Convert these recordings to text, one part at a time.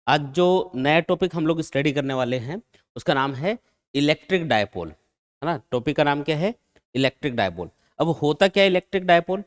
आज जो नया टॉपिक हम लोग स्टडी करने वाले हैं उसका नाम है इलेक्ट्रिक डायपोल, है ना। टॉपिक का नाम क्या है? Electric dipole. अब होता क्या है इलेक्ट्रिक डायपोल?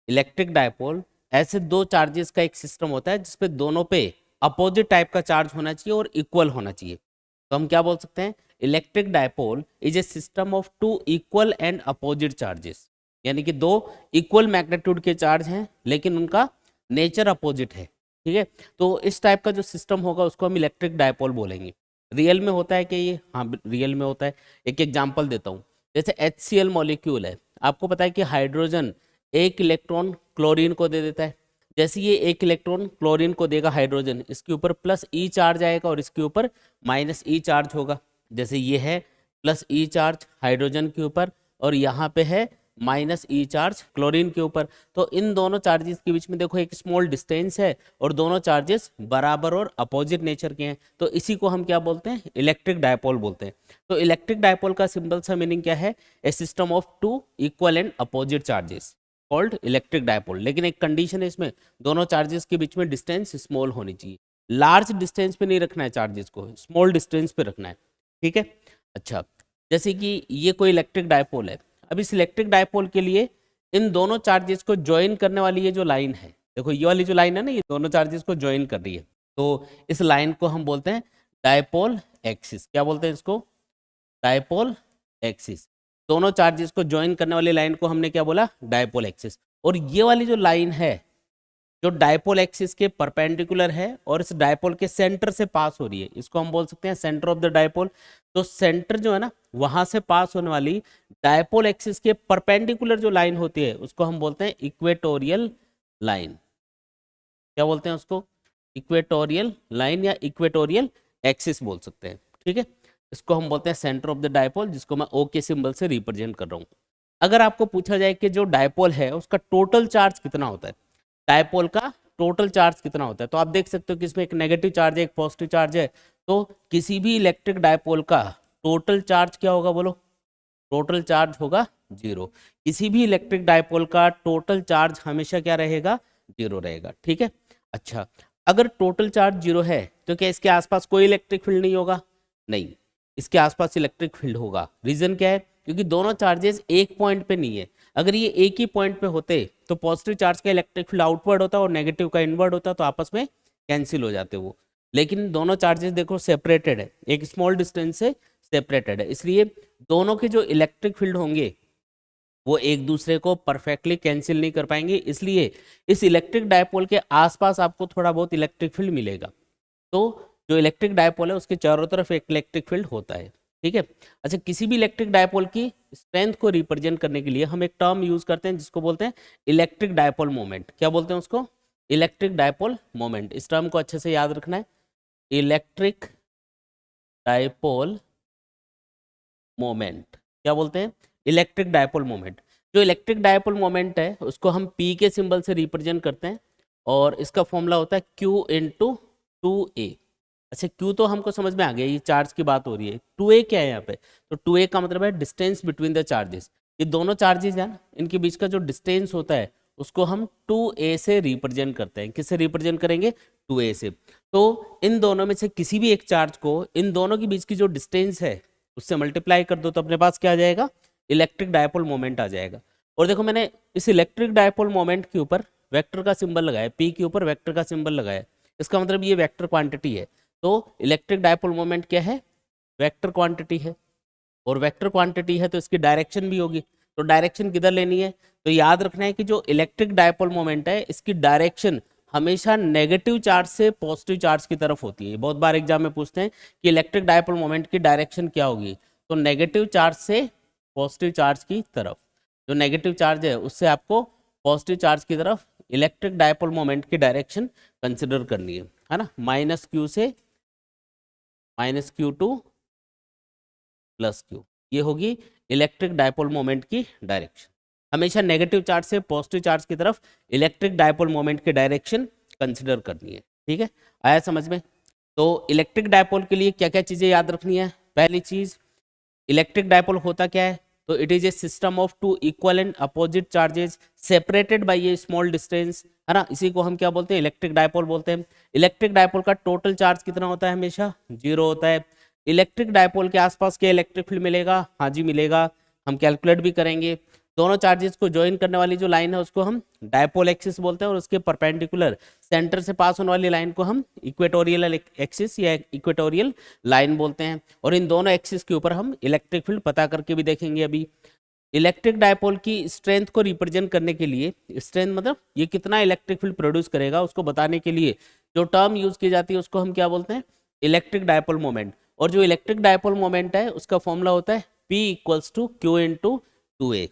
इलेक्ट्रिक डायपोल ऐसे दो चार्जेस का एक सिस्टम होता है जिसपे दोनों पे अपोजिट टाइप का चार्ज होना चाहिए और इक्वल होना चाहिए। तो हम क्या बोल सकते हैं? Electric dipole is a system of two equal and opposite charges, यानी कि दो इक्वल मैग्नीट्यूड के चार्ज हैं लेकिन उनका नेचर अपोजिट है। ठीक है, तो इस टाइप का जो सिस्टम होगा उसको हम इलेक्ट्रिक डायपोल बोलेंगे। रियल में होता है कि ये? हाँ, रियल में होता है। एक एग्जांपल देता हूँ। जैसे HCl मॉलिक्यूल है, आपको पता है कि हाइड्रोजन एक इलेक्ट्रॉन क्लोरीन को दे देता है। जैसे ये एक इलेक्ट्रॉन क्लोरीन को देगा हाइड्रोजन, इसके ऊपर प्लस ई चार्ज आएगा और इसके ऊपर माइनस ई चार्ज होगा। जैसे ये है प्लस ई चार्ज हाइड्रोजन के ऊपर और यहाँ पे है माइनस ई चार्ज क्लोरीन के ऊपर। तो इन दोनों चार्जेस के बीच में देखो एक स्मॉल डिस्टेंस है और दोनों चार्जेस बराबर और अपोजिट नेचर के हैं। तो इसी को हम क्या बोलते हैं? इलेक्ट्रिक डायपोल बोलते हैं। तो इलेक्ट्रिक डायपोल का सिंपल सा मीनिंग क्या है? A system of two equal and opposite charges called electric dipole. लेकिन एक कंडीशन है इसमें, दोनों चार्जेस के बीच में डिस्टेंस स्मॉल होनी चाहिए। लार्ज डिस्टेंस पे नहीं रखना है चार्जेस को, स्मॉल डिस्टेंस पे रखना है। ठीक है, अच्छा। जैसे कि ये कोई इलेक्ट्रिक डायपोल है। अब इस इलेक्ट्रिक डायपोल के लिए इन दोनों चार्जेस को ज्वाइन करने वाली ये जो लाइन है, देखो ये वाली जो लाइन है ना, ये दोनों चार्जेस को ज्वाइन कर रही है। तो इस लाइन को हम बोलते हैं डायपोल एक्सिस। क्या बोलते हैं इसको? Dipole axis. दोनों चार्जेस को ज्वाइन करने वाली लाइन को हमने क्या बोला? Dipole axis. और ये वाली जो लाइन है जो डायपोल एक्सिस के परपेंडिकुलर है और इस डायपोल के सेंटर से पास हो रही है, इसको हम बोल सकते हैं सेंटर ऑफ द डायपोल। तो सेंटर जो है ना, वहां से पास होने वाली डायपोल एक्सिस के परपेंडिकुलर जो लाइन होती है उसको हम बोलते हैं इक्वेटोरियल लाइन। क्या बोलते हैं उसको? इक्वेटोरियल लाइन या इक्वेटोरियल एक्सिस बोल सकते हैं। ठीक है, इसको हम बोलते हैं सेंटर ऑफ द डायपोल, जिसको मैं ओ के सिंबल से रिप्रेजेंट कर रहा हूँ। अगर आपको पूछा जाए कि जो डायपोल है उसका टोटल चार्ज कितना होता है, डायपोल का टोटल चार्ज कितना होता है, तो आप देख सकते हो कि इसमें एक नेगेटिव चार्ज है एक पॉजिटिव चार्ज है। तो किसी भी इलेक्ट्रिक डायपोल का टोटल चार्ज क्या होगा? बोलो। टोटल चार्ज होगा 0। किसी भी इलेक्ट्रिक डायपोल का टोटल चार्ज हमेशा क्या रहेगा? 0 रहेगा। ठीक है, अच्छा। अगर टोटल चार्ज 0 है तो क्या इसके आसपास कोई इलेक्ट्रिक फील्ड नहीं होगा? नहीं, इसके आसपास इलेक्ट्रिक फील्ड होगा। रीजन क्या है? क्योंकि दोनों चार्जेस एक पॉइंट पे नहीं है। अगर ये एक ही पॉइंट पे होते तो पॉजिटिव चार्ज का इलेक्ट्रिक फील्ड आउटवर्ड होता और नेगेटिव का इनवर्ड होता, तो आपस में कैंसिल हो जाते वो। लेकिन दोनों चार्जेस देखो सेपरेटेड है, एक स्मॉल डिस्टेंस से सेपरेटेड है, इसलिए दोनों के जो इलेक्ट्रिक फील्ड होंगे वो एक दूसरे को परफेक्टली कैंसिल नहीं कर पाएंगे। इसलिए इस इलेक्ट्रिक डायपोल के आसपास आपको थोड़ा बहुत इलेक्ट्रिक फील्ड मिलेगा। तो जो इलेक्ट्रिक डायपोल है उसके चारों तरफ एक इलेक्ट्रिक फील्ड होता है। ठीक है, अच्छा। किसी भी इलेक्ट्रिक डायपोल की स्ट्रेंथ को रिप्रेजेंट करने के लिए हम एक टर्म यूज करते हैं जिसको बोलते हैं इलेक्ट्रिक डायपोल मोमेंट। क्या बोलते हैं उसको? Electric dipole moment. इस टर्म को अच्छे से याद रखना है, इलेक्ट्रिक डायपोल मोमेंट। क्या बोलते हैं? Electric dipole moment. जो इलेक्ट्रिक डायपोल मोमेंट है उसको हम P के सिंबल से रिप्रेजेंट करते हैं और इसका फॉर्मूला होता है Q इंटू 2A। अच्छा, Q तो हमको समझ में आ गया, ये चार्ज की बात हो रही है। 2A क्या है यहाँ पे? तो 2A का मतलब है डिस्टेंस बिटवीन द चार्जेस। ये दोनों चार्जेस है ना, इनके बीच का जो डिस्टेंस होता है उसको हम 2A से रिप्रेजेंट करते हैं। किससे रिप्रेजेंट करेंगे? 2A से। तो इन दोनों में से किसी भी एक चार्ज को इन दोनों के बीच की जो डिस्टेंस है उससे मल्टीप्लाई कर दो तो अपने पास क्या आ जाएगा? इलेक्ट्रिक डायपोल मोमेंट आ जाएगा। और देखो मैंने इस इलेक्ट्रिक डायपोल मोमेंट के ऊपर वेक्टर का सिंबल लगाया, P के ऊपर वेक्टर का सिंबल लगाया, इसका मतलब ये वेक्टर क्वांटिटी है। तो इलेक्ट्रिक डायपोल मोमेंट क्या है? वेक्टर क्वांटिटी है। और वेक्टर क्वांटिटी है तो इसकी डायरेक्शन भी होगी। तो डायरेक्शन किधर लेनी है? तो याद रखना है कि जो इलेक्ट्रिक डायपोल मोमेंट है इसकी डायरेक्शन हमेशा नेगेटिव चार्ज से पॉजिटिव चार्ज की तरफ होती है। बहुत बार एग्जाम में पूछते हैं कि इलेक्ट्रिक डायपोल मोमेंट की डायरेक्शन क्या होगी, तो नेगेटिव चार्ज से पॉजिटिव चार्ज की तरफ। जो नेगेटिव चार्ज है उससे आपको पॉजिटिव चार्ज की तरफ इलेक्ट्रिक डायपोल मोमेंट की डायरेक्शन कंसिडर करनी है ना। -Q से -Q2 +Q, ये होगी इलेक्ट्रिक डायपोल मोमेंट की डायरेक्शन। हमेशा नेगेटिव चार्ज से पॉजिटिव चार्ज की तरफ इलेक्ट्रिक डायपोल मोमेंट की डायरेक्शन कंसिडर करनी है। ठीक है, आया समझ में? तो इलेक्ट्रिक डायपोल के लिए क्या क्या चीजें याद रखनी है? पहली चीज, इलेक्ट्रिक डायपोल होता क्या है? तो it is a system of two equal and opposite charges separated by a small distance है ना, इसी को हम क्या बोलते हैं, इलेक्ट्रिक डायपोल बोलते हैं। इलेक्ट्रिक डायपोल का टोटल चार्ज कितना होता है, हमेशा 0 होता है। इलेक्ट्रिक डायपोल के आसपास क्या इलेक्ट्रिक फील्ड मिलेगा, हाँ जी मिलेगा, हम कैलकुलेट भी करेंगे। दोनों चार्जेस को ज्वाइन करने वाली जो लाइन है उसको हम डायपोल एक्सिस बोलते हैं, और उसके परपेंडिकुलर सेंटर से पास होने वाली लाइन को हम इक्वेटोरियल एक्सिस या इक्वेटोरियल लाइन बोलते हैं। और इन दोनों एक्सिस के ऊपर हम इलेक्ट्रिक फील्ड पता करके भी देखेंगे अभी। इलेक्ट्रिक डायपोल की स्ट्रेंथ को रिप्रेजेंट करने के लिए, स्ट्रेंथ मतलब ये कितना इलेक्ट्रिक फील्ड प्रोड्यूस करेगा, उसको बताने के लिए जो टर्म यूज की जाती है उसको हम क्या बोलते हैं, इलेक्ट्रिक डायपोल मोमेंट। और जो इलेक्ट्रिक डायपोल मोमेंट है उसका फॉर्मूला होता है P equals to Q into 2a।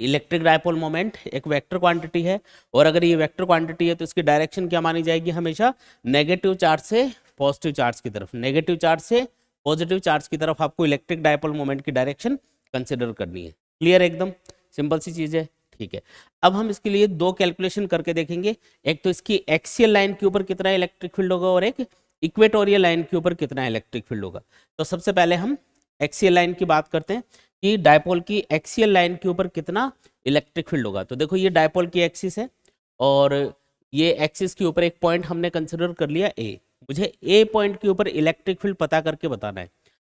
Electric dipole moment एक वेक्टर क्वांटिटी है, और अगर ये वेक्टर क्वांटिटी है तो इसकी डायरेक्शन क्या मानी जाएगी, हमेशा नेगेटिव चार्ज से पॉजिटिव चार्ज की तरफ, नेगेटिव चार्ज से पॉजिटिव चार्ज की तरफ आपको इलेक्ट्रिक डायपोल मोमेंट की डायरेक्शन कंसिडर करनी है। क्लियर, एकदम सिंपल सी चीज है, ठीक है। अब हम इसके लिए दो कैलकुलेशन करके देखेंगे, एक तो इसकी एक्सियल लाइन के ऊपर कितना इलेक्ट्रिक फील्ड होगा, और एक इक्वेटोरियल लाइन के ऊपर कितना इलेक्ट्रिक फील्ड होगा। तो सबसे पहले हम एक्सियल लाइन की बात करते हैं कि डायपोल की एक्सियल लाइन के ऊपर कितना इलेक्ट्रिक फील्ड होगा। तो देखो ये डायपोल की एक्सिस है, और ये एक्सिस के ऊपर एक पॉइंट हमने कंसिडर कर लिया ए। मुझे ए पॉइंट के ऊपर इलेक्ट्रिक फील्ड पता करके बताना है।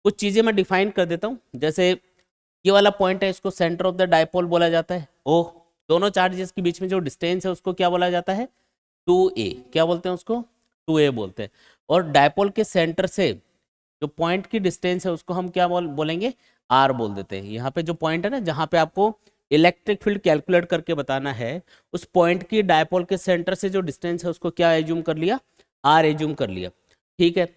कुछ चीजें मैं डिफाइन कर देता हूँ, जैसे ये वाला पॉइंट है इसको सेंटर ऑफ द डायपोल बोला जाता है, ओ। दोनों चार्जेस के बीच में जो डिस्टेंस है उसको क्या बोला जाता है, 2a। क्या बोलते हैं उसको, 2a बोलते हैं। और डायपोल के सेंटर से जो पॉइंट की डिस्टेंस है उसको हम क्या बोलेंगे, r बोल देते हैं। यहाँ पे जो पॉइंट है ना जहाँ पे आपको इलेक्ट्रिक फील्ड कैलकुलेट करके बताना है, उस पॉइंट की डायपोल के सेंटर से जो डिस्टेंस है उसको क्या एज्यूम कर लिया, r एज्यूम कर लिया, ठीक है।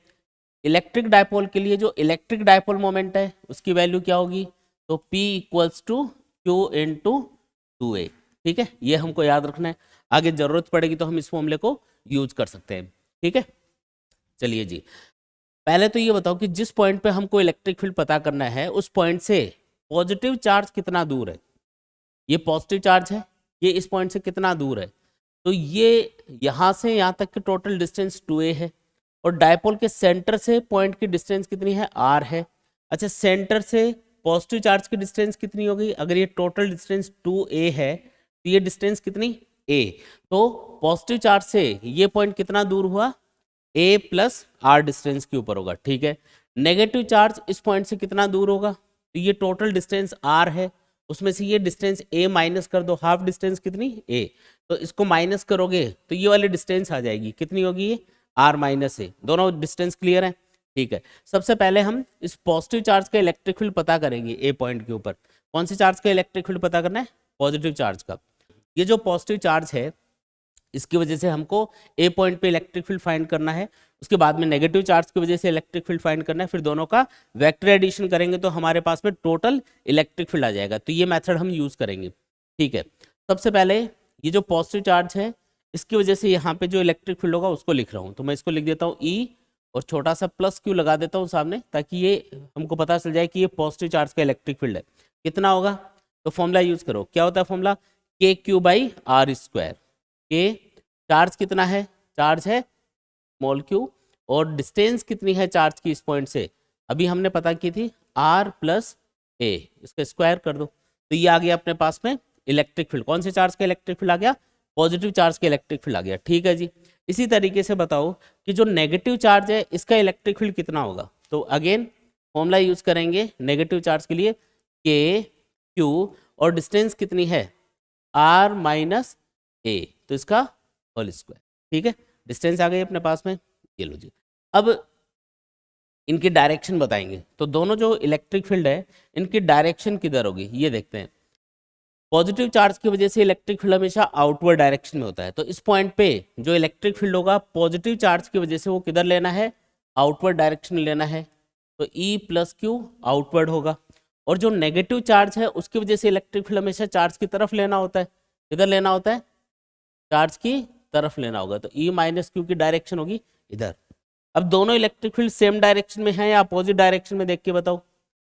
इलेक्ट्रिक डायपोल के लिए जो इलेक्ट्रिक डायपोल मोमेंट है उसकी वैल्यू क्या होगी, तो P equals to Q into 2a, ठीक है। ये हमको याद रखना है, आगे जरूरत पड़ेगी तो हम इस फॉर्मूले को यूज कर सकते हैं, ठीक है। चलिए जी, पहले तो ये बताओ कि जिस पॉइंट पे हमको इलेक्ट्रिक फील्ड पता करना है उस पॉइंट से पॉजिटिव चार्ज कितना दूर है। ये पॉजिटिव चार्ज है, ये इस पॉइंट से कितना दूर है, तो ये यहाँ से यहाँ तक की टोटल डिस्टेंस 2a है, और डायपोल के सेंटर से पॉइंट की डिस्टेंस कितनी है, r है। अच्छा, सेंटर से पॉजिटिव चार्ज की डिस्टेंस कितनी होगी, अगर ये टोटल डिस्टेंस 2a है तो ये डिस्टेंस कितनी, a। तो पॉजिटिव चार्ज से ये पॉइंट कितना दूर हुआ, a प्लस r डिस्टेंस के ऊपर होगा, ठीक है। नेगेटिव चार्ज इस पॉइंट से कितना दूर होगा, तो ये टोटल डिस्टेंस r है, उसमें से ये डिस्टेंस a माइनस कर दो, हाफ डिस्टेंस कितनी, a। तो इसको माइनस करोगे तो ये वाली डिस्टेंस आ जाएगी, कितनी होगी ये, r माइनस a। दोनों डिस्टेंस क्लियर है, ठीक है। सबसे पहले हम इस पॉजिटिव चार्ज का इलेक्ट्रिक फील्ड पता करेंगे ए पॉइंट के ऊपर। कौन से चार्ज का इलेक्ट्रिक फील्ड पता करना है, पॉजिटिव चार्ज का। ये जो पॉजिटिव चार्ज है इसकी वजह से हमको ए पॉइंट पे इलेक्ट्रिक फील्ड फाइंड करना है, उसके बाद में नेगेटिव चार्ज की वजह से इलेक्ट्रिक फील्ड फाइंड करना है, फिर दोनों का वेक्टर एडिशन करेंगे तो हमारे पास में टोटल इलेक्ट्रिक फील्ड आ जाएगा। तो ये मेथड हम यूज करेंगे, ठीक है। सबसे पहले ये जो पॉजिटिव चार्ज है इसकी वजह से यहाँ पे जो इलेक्ट्रिक फील्ड होगा उसको लिख रहा हूँ, तो मैं इसको लिख देता हूँ ई, और छोटा सा प्लस क्यू लगा देता हूँ सामने, ताकि ये हमको पता चल जाए कि ये पॉजिटिव चार्ज का इलेक्ट्रिक फील्ड है। कितना होगा, तो फॉर्मूला यूज करो, क्या होता है फॉर्मूला, के क्यू बाई आर स्क्वायर। के चार्ज कितना है, चार्ज है स्मॉल क्यू, और डिस्टेंस कितनी है चार्ज की इस पॉइंट से, अभी हमने पता की थी r प्लस a, इसका स्क्वायर कर दो, तो ये आ गया अपने पास में इलेक्ट्रिक फील्ड। कौन से चार्ज का इलेक्ट्रिक फील्ड आ गया, पॉजिटिव चार्ज का इलेक्ट्रिक फील्ड आ गया, ठीक है जी। इसी तरीके से बताओ कि जो नेगेटिव चार्ज है इसका इलेक्ट्रिक फील्ड कितना होगा, तो अगेन फॉर्मूला यूज करेंगे नेगेटिव चार्ज के लिए, के क्यू, और डिस्टेंस कितनी है r माइनस a, तो इसका होल स्क्वायर, ठीक है। डिस्टेंस आ गई अपने पास में, ये लो जी। अब इनकी डायरेक्शन बताएंगे, तो दोनों जो इलेक्ट्रिक फील्ड है इनकी डायरेक्शन किधर होगी, ये देखते हैं। पॉजिटिव चार्ज की वजह से इलेक्ट्रिक फील्ड हमेशा आउटवर्ड डायरेक्शन में होता है, तो इस पॉइंट पे जो इलेक्ट्रिक फील्ड होगा पॉजिटिव चार्ज की वजह से वो किधर लेना है, आउटवर्ड डायरेक्शन में लेना है, तो E प्लस क्यू आउटवर्ड होगा। और जो नेगेटिव चार्ज है उसकी वजह से इलेक्ट्रिक फील्ड हमेशा चार्ज की तरफ लेना होता है, किधर लेना होता है, चार्ज की तरफ लेना होगा, तो E माइनस क्यू की डायरेक्शन होगी इधर। अब दोनों इलेक्ट्रिक फील्ड सेम डायरेक्शन में है या अपोजिट डायरेक्शन में, देख के बताओ,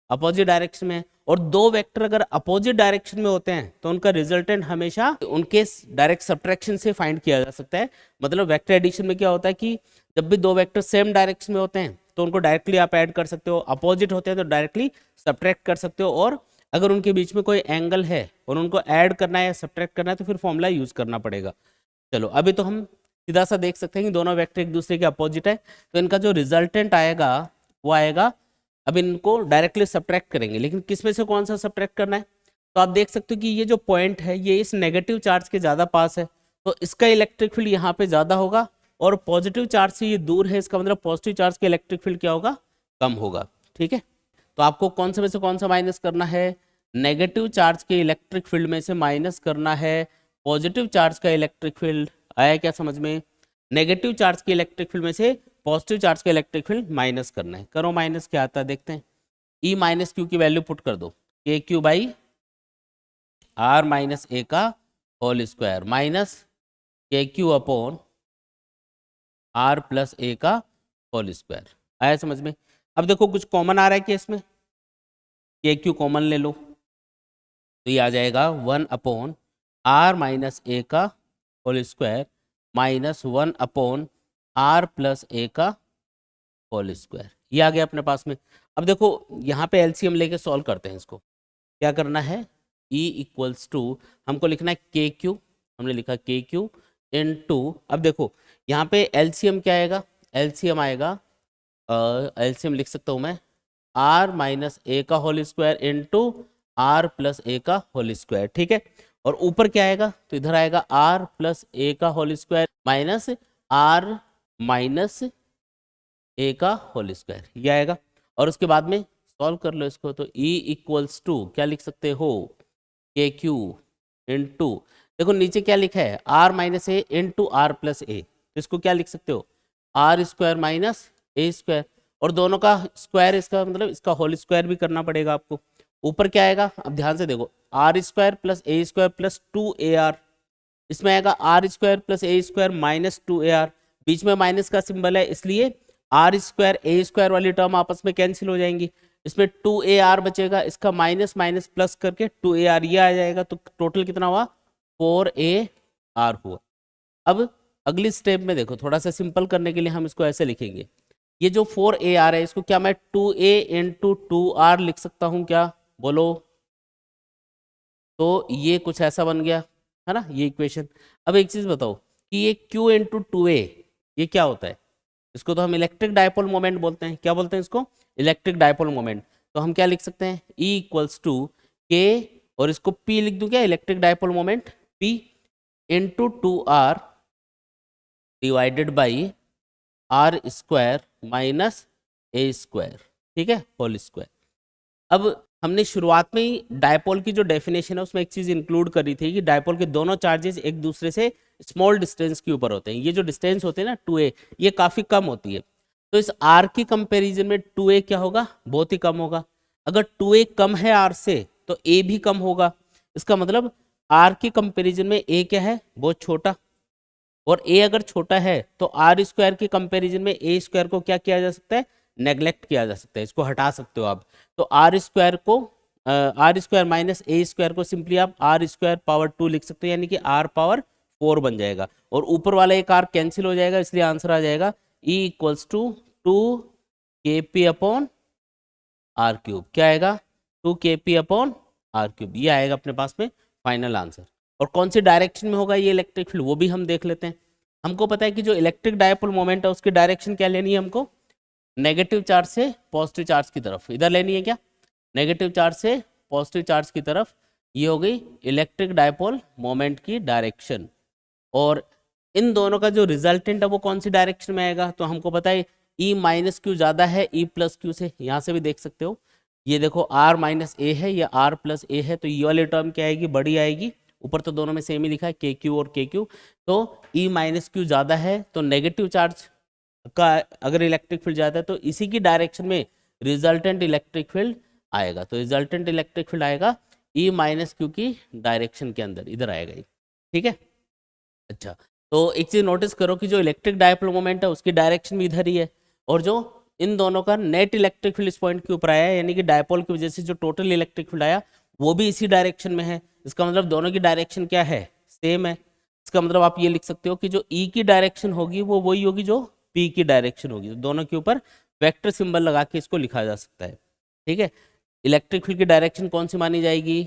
अपोजिट डायरेक्शन में। और दो वेक्टर अगर अपोजिट डायरेक्शन में होते हैं तो उनका रिजल्टेंट हमेशा उनके डायरेक्ट सब्ट्रैक्शन से फाइंड किया जा सकता है। मतलब वेक्टर एडिशन में क्या होता है कि जब भी दो वेक्टर सेम डायरेक्शन में होते हैं तो उनको डायरेक्टली आप ऐड कर सकते हो, अपोजिट होते हैं तो डायरेक्टली सब्ट्रैक्ट कर सकते हो, और अगर उनके बीच में कोई एंगल है और उनको ऐड करना है या सब्ट्रैक्ट करना है तो फिर फॉर्मूला यूज करना पड़ेगा। चलो अभी तो हम सीधा सा देख सकते हैं कि दोनों वेक्टर एक दूसरे के अपोजिट है, तो इनका जो रिजल्टेंट आएगा वो आएगा। अब इनको डायरेक्टली सब्ट्रैक्ट करेंगे, लेकिन किस में से कौन सा सब्ट्रैक्ट करना है? तो आप देख सकते हो कि ये जो पॉइंट है ये इस नेगेटिव चार्ज के ज़्यादा पास है, तो इसका इलेक्ट्रिक फील्ड यहाँ पे ज़्यादा होगा, और पॉजिटिव चार्ज से ये दूर है, इसका मतलब पॉजिटिव चार्ज का इलेक्ट्रिक फील्ड क्या होगा? कम होगा। ठीक है, तो आपको कौन से में से कौन सा माइनस करना है? नेगेटिव चार्ज के इलेक्ट्रिक फील्ड में से माइनस करना है पॉजिटिव चार्ज का इलेक्ट्रिक फील्ड। आया क्या समझ में? नेगेटिव चार्ज के इलेक्ट्रिक फील्ड में से पॉजिटिव चार्ज का इलेक्ट्रिक फील्ड माइनस करना है। करो माइनस, क्या आता है देखते हैं। ई माइनस क्यू की वैल्यू पुट कर दो, के Q by are minus A का होल स्क्वायर माइनस के q upon R plus A का होल स्क्वायर। आया समझ में? अब देखो कुछ कॉमन आ रहा है क्या इसमें? के क्यू कॉमन ले लो, तो ये आ जाएगा 1 अपॉन आर माइनस ए का whole square minus 1 upon R plus A का होल स्क्वायर। ये आ गया अपने पास में। अब देखो यहाँ पे एलसीएम लेके सॉल्व करते हैं इसको। क्या करना है? E इक्वल्स टू हमको लिखना है के क्यू, हमने लिखा के क्यू इन टू। अब देखो यहाँ पे एलसीएम क्या आएगा? एलसीएम आएगा, एलसीएम लिख सकता हूँ मैं, आर माइनस ए का whole square into R plus A का होल स्क्वायर। ठीक है, और ऊपर क्या आएगा? तो इधर आएगा आर प्लस ए का whole square minus R minus A का होल स्क्वायर, ये आएगा। और उसके बाद में सॉल्व कर लो इसको, तो E इक्वल्स टू क्या लिख सकते हो? के क्यू इंटू, देखो नीचे क्या लिखा है? R minus A into R plus A, तो इसको क्या लिख सकते हो? आर स्क्वायर माइनस ए स्क्वायर, और दोनों का स्क्वायर, इसका मतलब इसका होल स्क्वायर भी करना पड़ेगा आपको। ऊपर क्या आएगा? अब ध्यान से देखो, r square plus a square plus 2AR, इसमें आएगा r square plus a square minus 2AR, बीच में माइनस का सिंबल है इसलिए आर स्क्वायर ए स्क्वायर वाली टर्म आपस में कैंसिल हो जाएंगी, इसमें 2AR बचेगा, इसका माइनस माइनस प्लस करके 2AR ये आ जाएगा, तो टोटल कितना हुआ? 4AR हुआ। अब अगली स्टेप में देखो, थोड़ा सा सिंपल करने के लिए हम इसको ऐसे लिखेंगे, ये जो 4AR है इसको क्या मैं 2A इंटू 2R लिख सकता हूँ क्या? बोलो। तो ये कुछ ऐसा बन गया है ना, ये इक्वेशन। अब एक चीज बताओ कि ये Q इंटू 2A ये क्या होता है? इसको तो हम इलेक्ट्रिक डायपोल मोमेंट बोलते हैं। क्या बोलते हैं इसको? Electric dipole moment. तो हम क्या लिख सकते हैं? E इक्वल्स टू के, और इसको P लिख दूं क्या? Electric dipole moment P into 2R divided by r square minus A square. ठीक है, होल स्क्वायर। अब हमने शुरुआत में ही डायपोल की जो डेफिनेशन है उसमें एक चीज इंक्लूड करी थी कि डायपोल के दोनों चार्जेस एक दूसरे से स्मॉल डिस्टेंस के ऊपर होते हैं। ये जो डिस्टेंस होते हैं ना 2A, ये काफी कम होती है, तो इस R की कंपैरिजन में 2A क्या होगा? बहुत ही कम होगा। अगर 2A कम है R से तो A भी कम होगा, इसका मतलब R की कंपैरिजन में A क्या है? बहुत छोटा, और A अगर छोटा है तो आर स्क्वायर के कंपैरिजन में ए स्क्वायर को क्या किया जा सकता है? नेग्लेक्ट किया जा सकता है, इसको हटा सकते हो आप। तो आर स्क्वायर माइनस ए स्क्वायर को सिंपली आप आर स्क्वायर पावर 2 लिख सकते हो, यानी कि आर पावर 4 बन जाएगा, और ऊपर वाला एक आर कैंसिल हो जाएगा, इसलिए आंसर आ जाएगा E equals to 2kp upon r cube. क्या आएगा? 2kp अपॉन आर क्यूब, ये आएगा अपने पास में फाइनल आंसर। और कौन सी डायरेक्शन में होगा ये इलेक्ट्रिक फील्ड, वो भी हम देख लेते हैं। हमको पता है कि जो इलेक्ट्रिक डायपोल मोमेंट है उसकी डायरेक्शन क्या लेनी है हमको? नेगेटिव चार्ज से पॉजिटिव चार्ज की तरफ इधर लेनी है क्या? नेगेटिव चार्ज से पॉजिटिव चार्ज की तरफ, ये हो गई इलेक्ट्रिक डायपोल मोमेंट की डायरेक्शन। और इन दोनों का जो रिजल्टेंट है वो कौन सी डायरेक्शन में आएगा? तो हमको पता है E माइनस क्यू ज़्यादा है E प्लस क्यू से, यहाँ से भी देख सकते हो। ये देखो R माइनस ए है, ये R प्लस ए है, तो ये वाली टर्म क्या आएगी? बड़ी आएगी। ऊपर तो दोनों में सेम ही लिखा है के क्यू और के क्यू, तो E माइनस क्यू ज़्यादा है, तो नेगेटिव चार्ज का अगर इलेक्ट्रिक फील्ड ज़्यादा है तो इसी की डायरेक्शन में रिजल्टेंट इलेक्ट्रिक फील्ड आएगा। तो रिजल्टेंट इलेक्ट्रिक फील्ड आएगा E माइनस क्यू की डायरेक्शन के अंदर, इधर आएगा ये। ठीक है, अच्छा। तो एक चीज़ नोटिस करो कि जो इलेक्ट्रिक डायपोल मोमेंट है उसकी डायरेक्शन भी इधर ही है, और जो इन दोनों का नेट इलेक्ट्रिक फील्ड इस पॉइंट के ऊपर आया है, यानी कि डायपोल की वजह से जो टोटल इलेक्ट्रिक फील्ड आया वो भी इसी डायरेक्शन में है। इसका मतलब दोनों की डायरेक्शन क्या है? सेम है। इसका मतलब आप ये लिख सकते हो कि जो E की डायरेक्शन होगी वो वही होगी जो P की डायरेक्शन होगी। तो दोनों के ऊपर वेक्टर सिंबल लगा के इसको लिखा जा सकता है। ठीक है, इलेक्ट्रिक फील्ड की डायरेक्शन कौन सी मानी जाएगी?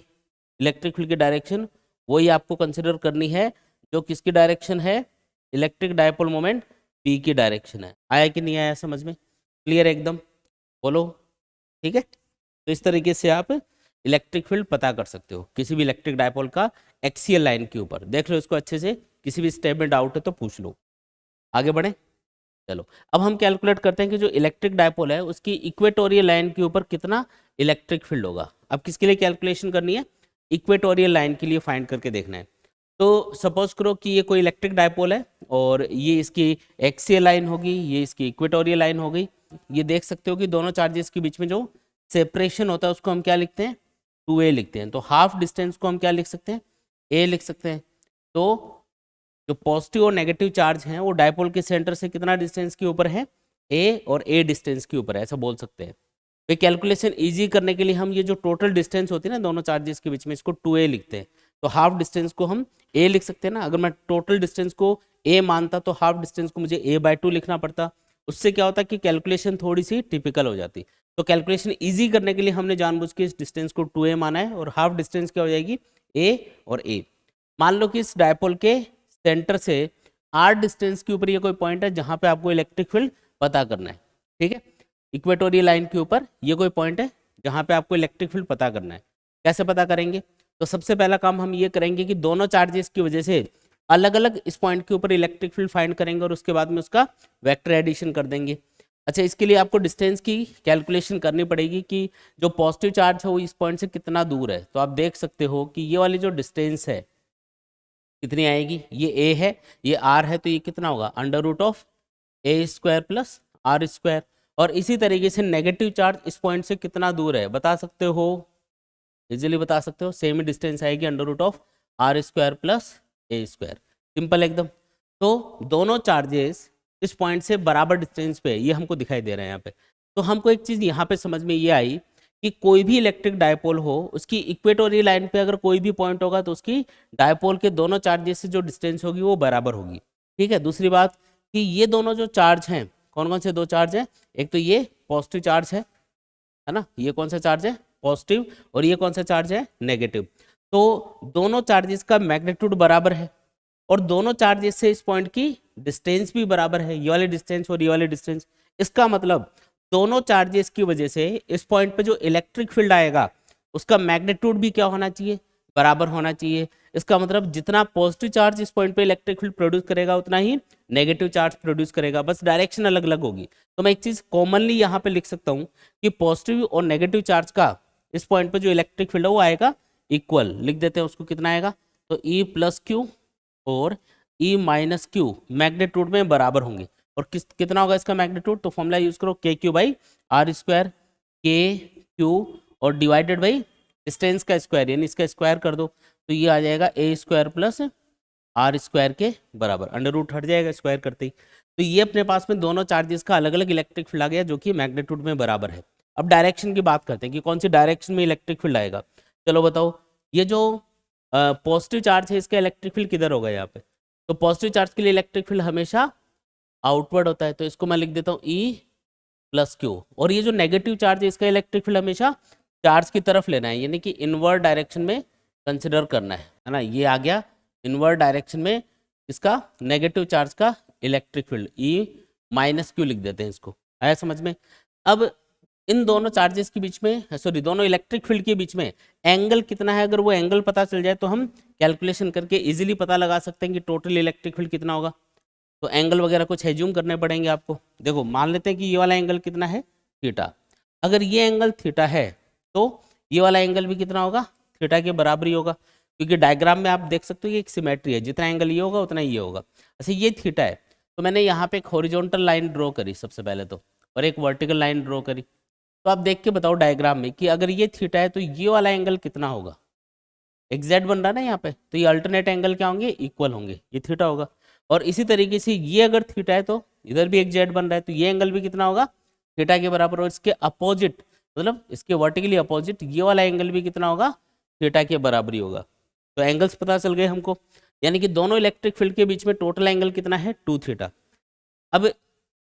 इलेक्ट्रिक फील्ड की डायरेक्शन वही आपको कंसिडर करनी है जो किसकी डायरेक्शन है, इलेक्ट्रिक डायपोल मोमेंट पी की डायरेक्शन है। आया कि नहीं आया समझ में, क्लियर एकदम, बोलो ठीक है। तो इस तरीके से आप इलेक्ट्रिक फील्ड पता कर सकते हो किसी भी इलेक्ट्रिक डायपोल का एक्सियल लाइन के ऊपर। देख लो इसको अच्छे से, किसी भी स्टेप में डाउट है तो पूछ लो। आगे बढ़े, चलो अब हम कैलकुलेट करते हैं कि जो इलेक्ट्रिक डायपोल है उसकी इक्वेटोरियल लाइन के ऊपर कितना इलेक्ट्रिक फील्ड होगा। अब किसके लिए कैलकुलेशन करनी है, इक्वेटोरियल लाइन के लिए फाइंड करके देखना है। तो सपोज करो कि ये कोई इलेक्ट्रिक डायपोल है और ये इसकी एक्सियल लाइन होगी, ये इसकी इक्वेटोरियल लाइन हो गई। ये देख सकते हो कि दोनों चार्जेस के बीच में जो सेपरेशन होता है उसको हम क्या लिखते हैं, 2a लिखते हैं। तो हाफ डिस्टेंस को हम क्या लिख सकते हैं, a लिख सकते हैं। तो जो पॉजिटिव और नेगेटिव चार्ज हैं वो डायपोल के सेंटर से कितना डिस्टेंस के ऊपर है, a और a डिस्टेंस के ऊपर है, ऐसा बोल सकते हैं। तो कैलकुलेशन इजी करने के लिए हम ये जो टोटल डिस्टेंस होती है ना दोनों चार्जेस के बीच में, इसको 2a लिखते हैं। तो हाफ डिस्टेंस को हम a लिख सकते हैं ना। अगर मैं टोटल डिस्टेंस को a मानता तो हाफ डिस्टेंस को मुझे a/2 लिखना पड़ता। उससे क्या होता कि कैलकुलेशन थोड़ी सी टिपिकल हो जाती। तो कैलकुलेशन इजी करने के लिए हमने जानबूझ के इस डिस्टेंस को 2a माना है और हाफ डिस्टेंस क्या हो जाएगी, a और a। मान लो कि इस डायपोल के सेंटर से r डिस्टेंस के ऊपर ये कोई पॉइंट है जहां पे आपको इलेक्ट्रिक फील्ड पता करना है, ठीक है। इक्वेटोरियल लाइन के ऊपर ये कोई पॉइंट है जहां पे आपको इलेक्ट्रिक फील्ड पता करना है। कैसे पता करेंगे, तो सबसे पहला काम हम ये करेंगे कि दोनों चार्जेस की वजह से अलग अलग इस पॉइंट के ऊपर इलेक्ट्रिक फील्ड फाइंड करेंगे और उसके बाद में उसका वेक्टर एडिशन कर देंगे। अच्छा, इसके लिए आपको डिस्टेंस की कैलकुलेशन करनी पड़ेगी कि जो पॉजिटिव चार्ज है वो इस पॉइंट से कितना दूर है। तो आप देख सकते हो कि ये वाली जो डिस्टेंस है कितनी आएगी, ये a है, ये r है, तो ये कितना होगा, √a² प्लस r²। और इसी तरीके से नेगेटिव चार्ज इस पॉइंट से कितना दूर है बता सकते हो, इजीली बता सकते हो, सेम डिस्टेंस आएगी √r² प्लस a²। सिंपल एकदम। तो दोनों चार्जेस इस पॉइंट से बराबर डिस्टेंस पे है, ये हमको दिखाई दे रहा है यहाँ पे। तो हमको एक चीज़ यहाँ पे समझ में ये आई कि कोई भी इलेक्ट्रिक डायपोल हो उसकी इक्वेटोरियल लाइन पे अगर कोई भी पॉइंट होगा तो उसकी डायपोल के दोनों चार्जेस से जो डिस्टेंस होगी वो बराबर होगी, ठीक है। दूसरी बात कि ये दोनों जो चार्ज हैं, कौन कौन से दो चार्ज हैं, एक तो ये पॉजिटिव चार्ज है ना, ये कौन सा चार्ज है, पॉजिटिव, और ये कौन सा चार्ज है, नेगेटिव। तो दोनों चार्जेस का मैग्नीट्यूड बराबर है और दोनों चार्जेस से इस पॉइंट की डिस्टेंस भी बराबर है, ये वाली डिस्टेंस और ये वाली डिस्टेंस। इसका मतलब दोनों चार्जेस की वजह से इस पॉइंट पे जो इलेक्ट्रिक फील्ड आएगा उसका मैग्नीट्यूड भी क्या होना चाहिए, बराबर होना चाहिए। इसका मतलब जितना पॉजिटिव चार्ज इस पॉइंट पे इलेक्ट्रिक फील्ड प्रोड्यूस करेगा उतना ही नेगेटिव चार्ज प्रोड्यूस करेगा, बस डायरेक्शन अलग अलग होगी। तो मैं एक चीज कॉमनली यहाँ पे लिख सकता हूँ कि पॉजिटिव और नेगेटिव चार्ज का इस पॉइंट पे जो इलेक्ट्रिक फील्ड है वो आएगा इक्वल, लिख देते हैं उसको, कितना आएगा, तो E+Q और E-Q मैग्नीट्यूड में बराबर होंगे। और कितना होगा इसका मैग्नीट्यूड, तो फॉर्मूला यूज करो KQ/R², KQ और डिवाइडेड बाई डिस्टेंस का स्क्वायर, यानी इसका स्क्वायर कर दो तो ये आ जाएगा A² प्लस R² के बराबर, अंडर रूट हट जाएगा स्क्वायर करते ही। तो ये अपने पास में दोनों चार्जेस का अलग अलग इलेक्ट्रिक फील्ड आ गया जो कि मैग्नीट्यूड में बराबर है। अब डायरेक्शन की बात करते हैं कि कौन सी डायरेक्शन में इलेक्ट्रिक फील्ड आएगा। चलो बताओ, ये जो पॉजिटिव चार्ज है इसका इलेक्ट्रिक फील्ड किधर होगा यहाँ पे, तो पॉजिटिव चार्ज के लिए इलेक्ट्रिक फील्ड हमेशा आउटवर्ड होता है, तो इसको मैं लिख देता हूँ E+Q। और ये जो नेगेटिव चार्ज है इसका इलेक्ट्रिक फील्ड हमेशा चार्ज की तरफ लेना है, यानी कि इनवर्ड डायरेक्शन में कंसिडर करना है ना। ये आ गया इनवर्ड डायरेक्शन में इसका नेगेटिव चार्ज का इलेक्ट्रिक फील्ड, E-Q लिख देते हैं इसको, आया समझ में। अब इन दोनों चार्जेस के बीच में, सॉरी दोनों इलेक्ट्रिक फील्ड के बीच में एंगल कितना है, अगर वो एंगल पता चल जाए तो हम कैलकुलेशन करके इजीली पता लगा सकते हैं कि टोटल इलेक्ट्रिक फील्ड कितना होगा। तो एंगल वगैरह कुछ एज्यूम करने पड़ेंगे आपको। देखो मान लेते हैं कि ये वाला एंगल कितना है, थीटा। अगर ये एंगल थीटा है तो ये वाला एंगल भी कितना होगा, थीटा के बराबर ही होगा, क्योंकि डायग्राम में आप देख सकते हो ये एक सिमेट्री है, जितना एंगल ये होगा उतना ये होगा। अच्छा, ये थीटा है तो मैंने यहाँ पे एक हॉरिजॉन्टल लाइन ड्रॉ करी सबसे पहले तो, और एक वर्टिकल लाइन ड्रॉ करी। तो आप देख के बताओ डायग्राम में कि अगर ये थीटा है तो ये वाला एंगल कितना होगा, एग्जैक्ट बन रहा है ना यहाँ पे, तो ये अल्टरनेट एंगल क्या होंगे, इक्वल होंगे, ये थीटा होगा। और इसी तरीके से ये अगर थीटा है तो इधर भी एग्जैक्ट बन रहा है, तो ये एंगल भी कितना होगा, थीटा के बराबर। और इसके अपोजिट, मतलब इसके वर्टिकली अपोजिट ये वाला एंगल भी कितना होगा, थीटा के बराबर ही होगा। तो एंगल्स पता चल गए हमको, यानी कि दोनों इलेक्ट्रिक फील्ड के बीच में टोटल एंगल कितना है, 2 थीटा। अब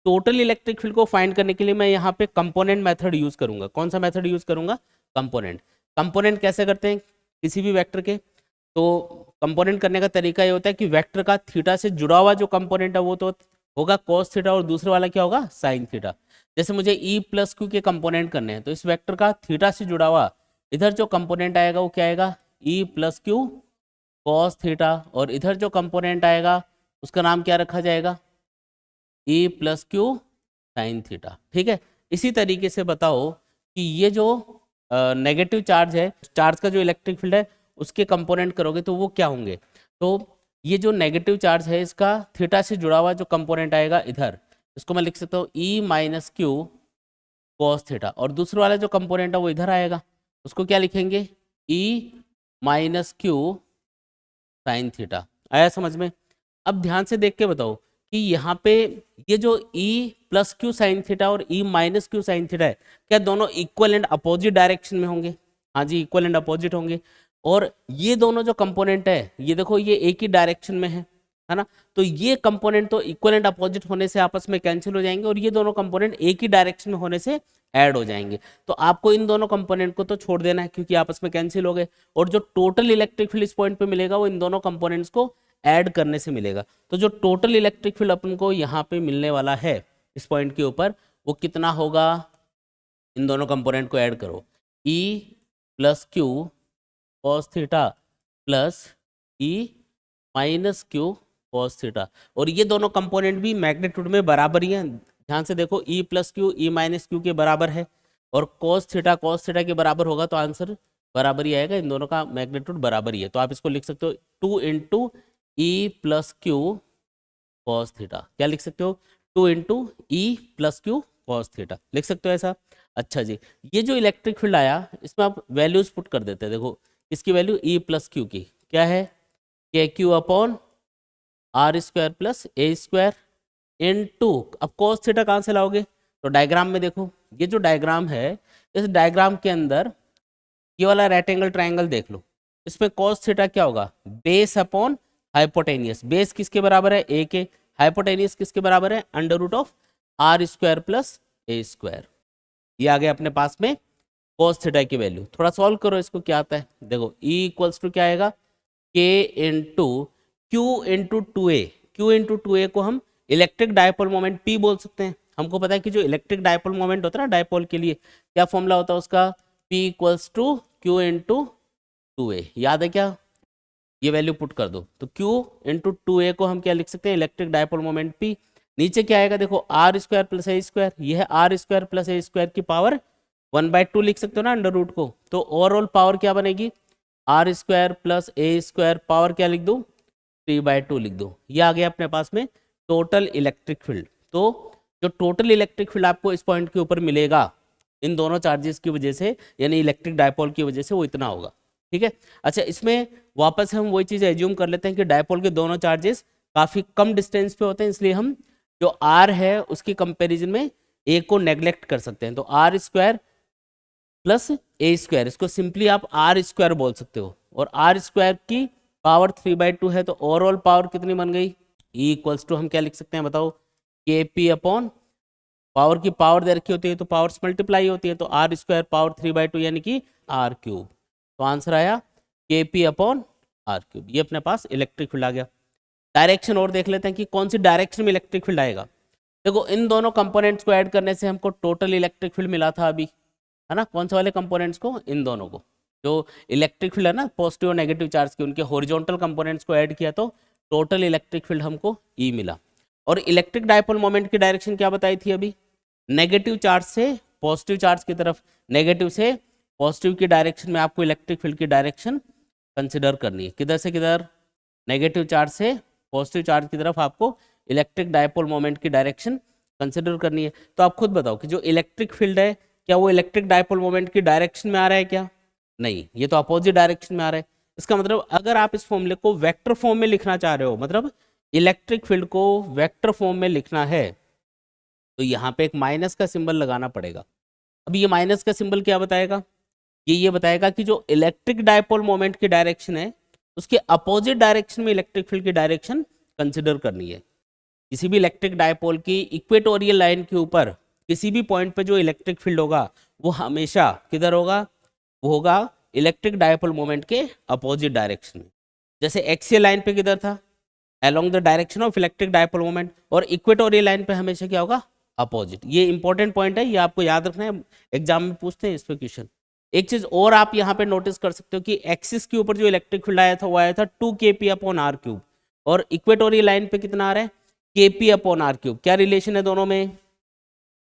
टोटल इलेक्ट्रिक फील्ड को फाइंड करने के लिए मैं यहाँ पे कंपोनेंट मेथड यूज करूंगा। कौन सा मेथड यूज करूंगा, कंपोनेंट। कंपोनेंट कैसे करते हैं किसी भी वेक्टर के, तो कंपोनेंट करने का तरीका ये होता है कि वेक्टर का थीटा से जुड़ा हुआ जो कंपोनेंट है वो तो होगा कॉस थीटा और दूसरे वाला क्या होगा साइन थीटा। जैसे मुझे ई प्लस क्यू के कंपोनेंट करने हैं तो इस वेक्टर का थीटा से जुड़ा हुआ इधर जो कंपोनेंट आएगा वो क्या आएगा ई प्लस क्यू कॉस थीटा, और इधर जो कंपोनेंट आएगा उसका नाम क्या रखा जाएगा ई प्लस क्यू साइन थीटा। ठीक है, इसी तरीके से बताओ कि ये जो नेगेटिव चार्ज है, चार्ज का जो इलेक्ट्रिक फील्ड है उसके कंपोनेंट करोगे तो वो क्या होंगे। तो ये जो नेगेटिव चार्ज है इसका थीटा से जुड़ा हुआ जो कंपोनेंट आएगा इधर, इसको मैं लिख सकता हूँ ई माइनस क्यू कॉस थीटा, और दूसरा वाला जो कंपोनेंट है वो इधर आएगा, उसको क्या लिखेंगे ई माइनस क्यू साइन थीटा। आया समझ में। अब ध्यान से देख के बताओ कि यहाँ पे ये जो e plus Q sine theta और e minus Q sine theta है, क्या दोनों इक्वल एंड अपोजिट डायरेक्शन में होंगे। हाँ जी, इक्वल एंड अपोजिट होंगे। और ये दोनों जो कंपोनेंट है ये देखो ये एक ही डायरेक्शन में है ना, तो ये कंपोनेंट तो इक्वल एंड अपोजिट होने से आपस में कैंसिल हो जाएंगे और ये दोनों कंपोनेंट एक ही डायरेक्शन में होने से ऐड हो जाएंगे। तो आपको इन दोनों कंपोनेंट को तो छोड़ देना है क्योंकि आपस में कैंसिल हो गए, और जो टोटल इलेक्ट्रिक फील्ड इस पॉइंट पे मिलेगा वो इन दोनों कंपोनेंट्स को ऐड करने से मिलेगा। तो जो टोटल इलेक्ट्रिक फील्ड अपन को यहाँ पे मिलने वाला है इस पॉइंट के ऊपर वो कितना होगा, इन दोनों कंपोनेंट को ऐड करो, E plus Q cos theta plus E minus Q cos theta, और ये दोनों कंपोनेंट भी मैग्नीट्यूड में बराबर ही हैं। ध्यान से देखो ई plus Q E minus Q के बराबर है और कॉस थीटा के बराबर होगा तो आंसर बराबर ही आएगा, इन दोनों का मैग्नीट्यूड बराबर ही है। तो आप इसको लिख सकते हो 2 इंटू ई प्लस क्यू कॉस थीटा। क्या लिख सकते हो 2 इंटू ई प्लस क्यू कॉस थीटा लिख सकते हो ऐसा। अच्छा जी, ये जो इलेक्ट्रिक फील्ड आया इसमें आप वैल्यूज पुट कर देते हैं। देखो इसकी वैल्यू ई प्लस क्यू की क्या है के q upon r square plus a square into, अब कॉस थीटा कहाँ से लाओगे, तो डायग्राम में देखो, ये जो डायग्राम है इस डायग्राम के अंदर ये वाला रेक्टेंगल ट्रायंगल देख लो, इसमें कॉस थीटा क्या होगा बेस अपॉन हाइपोटेनियस। बेस किसके बराबर है ए के, हाइपोटेनियस किसके बराबर है under root of r square plus a square. ये आ गया अपने पास में कॉस थीटा की वैल्यू। थोड़ा सॉल्व करो इसको, क्या आता है देखो ई इक्वल्स टू क्या आएगा के इंटू क्यू इंटू टू ए। क्यू इंटू टू ए को हम इलेक्ट्रिक डायपोल मोमेंट पी बोल सकते हैं। हमको पता है कि जो इलेक्ट्रिक डायपोल मोमेंट होता है ना डायपोल के लिए क्या फॉर्मूला होता है उसका, P equals to Q into two A. याद है क्या, ये वैल्यू पुट कर दो तो Q इंटू टू ए को हम क्या लिख सकते हैं इलेक्ट्रिक डायपोल मोमेंट P। नीचे क्या आएगा देखो r square plus a square, ये है r square plus a square की पावर 1/2 लिख सकते हो ना अंडर रूट को, तो ओवरऑल पावर क्या बनेगी r square plus a square, power क्या लिख दो 3/2 लिख दो। ये आ गया अपने पास में टोटल इलेक्ट्रिक फील्ड। तो जो टोटल इलेक्ट्रिक फील्ड आपको इस पॉइंट के ऊपर मिलेगा इन दोनों चार्जेस की वजह से, यानी इलेक्ट्रिक डायपोल की वजह से, वो इतना होगा। ठीक है, अच्छा इसमें वापस हम वही चीज़ एज्यूम कर लेते हैं कि डायपोल के दोनों चार्जेस काफ़ी कम डिस्टेंस पे होते हैं, इसलिए हम जो आर है उसकी कंपैरिजन में ए को नेग्लेक्ट कर सकते हैं। तो r square plus a square, इसको सिंपली आप आर स्क्वायर बोल सकते हो, और आर स्क्वायर की पावर 3/2 है, तो ओवरऑल पावर कितनी बन गई ई इक्वल्स टू हम क्या लिख सकते हैं बताओ के पी अपॉन, पावर की पावर दे रखी होती है तो पावर्स मल्टीप्लाई होती है, तो आर स्क्वायर पावर 3/2 यानी कि आर क्यूब। तो आंसर आया के पी अपॉन आर क्यूब। ये अपने पास इलेक्ट्रिक फील्ड आ गया। डायरेक्शन और देख लेते हैं कि कौन सी डायरेक्शन में इलेक्ट्रिक फील्ड आएगा। देखो इन दोनों कंपोनेंट्स को ऐड करने से हमको टोटल इलेक्ट्रिक फील्ड मिला था अभी, है ना। कौन से वाले कंपोनेंट्स को, इन दोनों को, जो इलेक्ट्रिक फील्ड है ना पॉजिटिव और नेगेटिव चार्ज के, उनके हॉरिजॉन्टल कंपोनेंट्स को ऐड किया तो टोटल इलेक्ट्रिक फील्ड हमको ई मिला। और इलेक्ट्रिक डायपोल मोमेंट की डायरेक्शन क्या बताई थी अभी, नेगेटिव चार्ज से पॉजिटिव चार्ज की तरफ, नेगेटिव से पॉजिटिव की डायरेक्शन में आपको इलेक्ट्रिक फील्ड की डायरेक्शन कंसिडर करनी है। किधर से किधर, नेगेटिव चार्ज से पॉजिटिव चार्ज की तरफ आपको इलेक्ट्रिक डायपोल मोमेंट की डायरेक्शन कंसिडर करनी है। तो आप खुद बताओ कि जो इलेक्ट्रिक फील्ड है क्या वो इलेक्ट्रिक डायपोल मोमेंट की डायरेक्शन में आ रहा है क्या, नहीं, ये तो अपोजिट डायरेक्शन में आ रहा है। इसका मतलब अगर आप इस फॉर्मूले को वेक्टर फॉर्म में लिखना चाह रहे हो, मतलब इलेक्ट्रिक फील्ड को वेक्टर फॉर्म में लिखना है, तो यहाँ पे एक माइनस का सिंबल लगाना पड़ेगा। अब ये माइनस का सिंबल क्या बताएगा, ये बताएगा कि जो इलेक्ट्रिक डायपोल मोमेंट की डायरेक्शन है उसके अपोजिट डायरेक्शन में इलेक्ट्रिक फील्ड की डायरेक्शन कंसिडर करनी है। किसी भी इलेक्ट्रिक डायपोल की इक्वेटोरियल लाइन के ऊपर किसी भी पॉइंट पे जो इलेक्ट्रिक फील्ड होगा वो हमेशा किधर होगा, वो होगा इलेक्ट्रिक डायपोल मोमेंट के अपोजिट डायरेक्शन में। जैसे एक्सियल लाइन पे किधर था, along the direction of electric dipole moment, और इक्वेटोरियल लाइन पे हमेशा क्या होगा, अपोजिट। ये इंपॉर्टेंट पॉइंट है, ये आपको याद रखना है, एग्जाम में पूछते हैं इस पे क्वेश्चन। एक चीज और आप यहाँ पे नोटिस कर सकते हो कि एक्सिस के ऊपर जो इलेक्ट्रिक फील्ड आया था वो आया था 2 kp/r³, और इक्वेटोरियल लाइन पे कितना आ रहा है, kp/r³। क्या रिलेशन है दोनों में,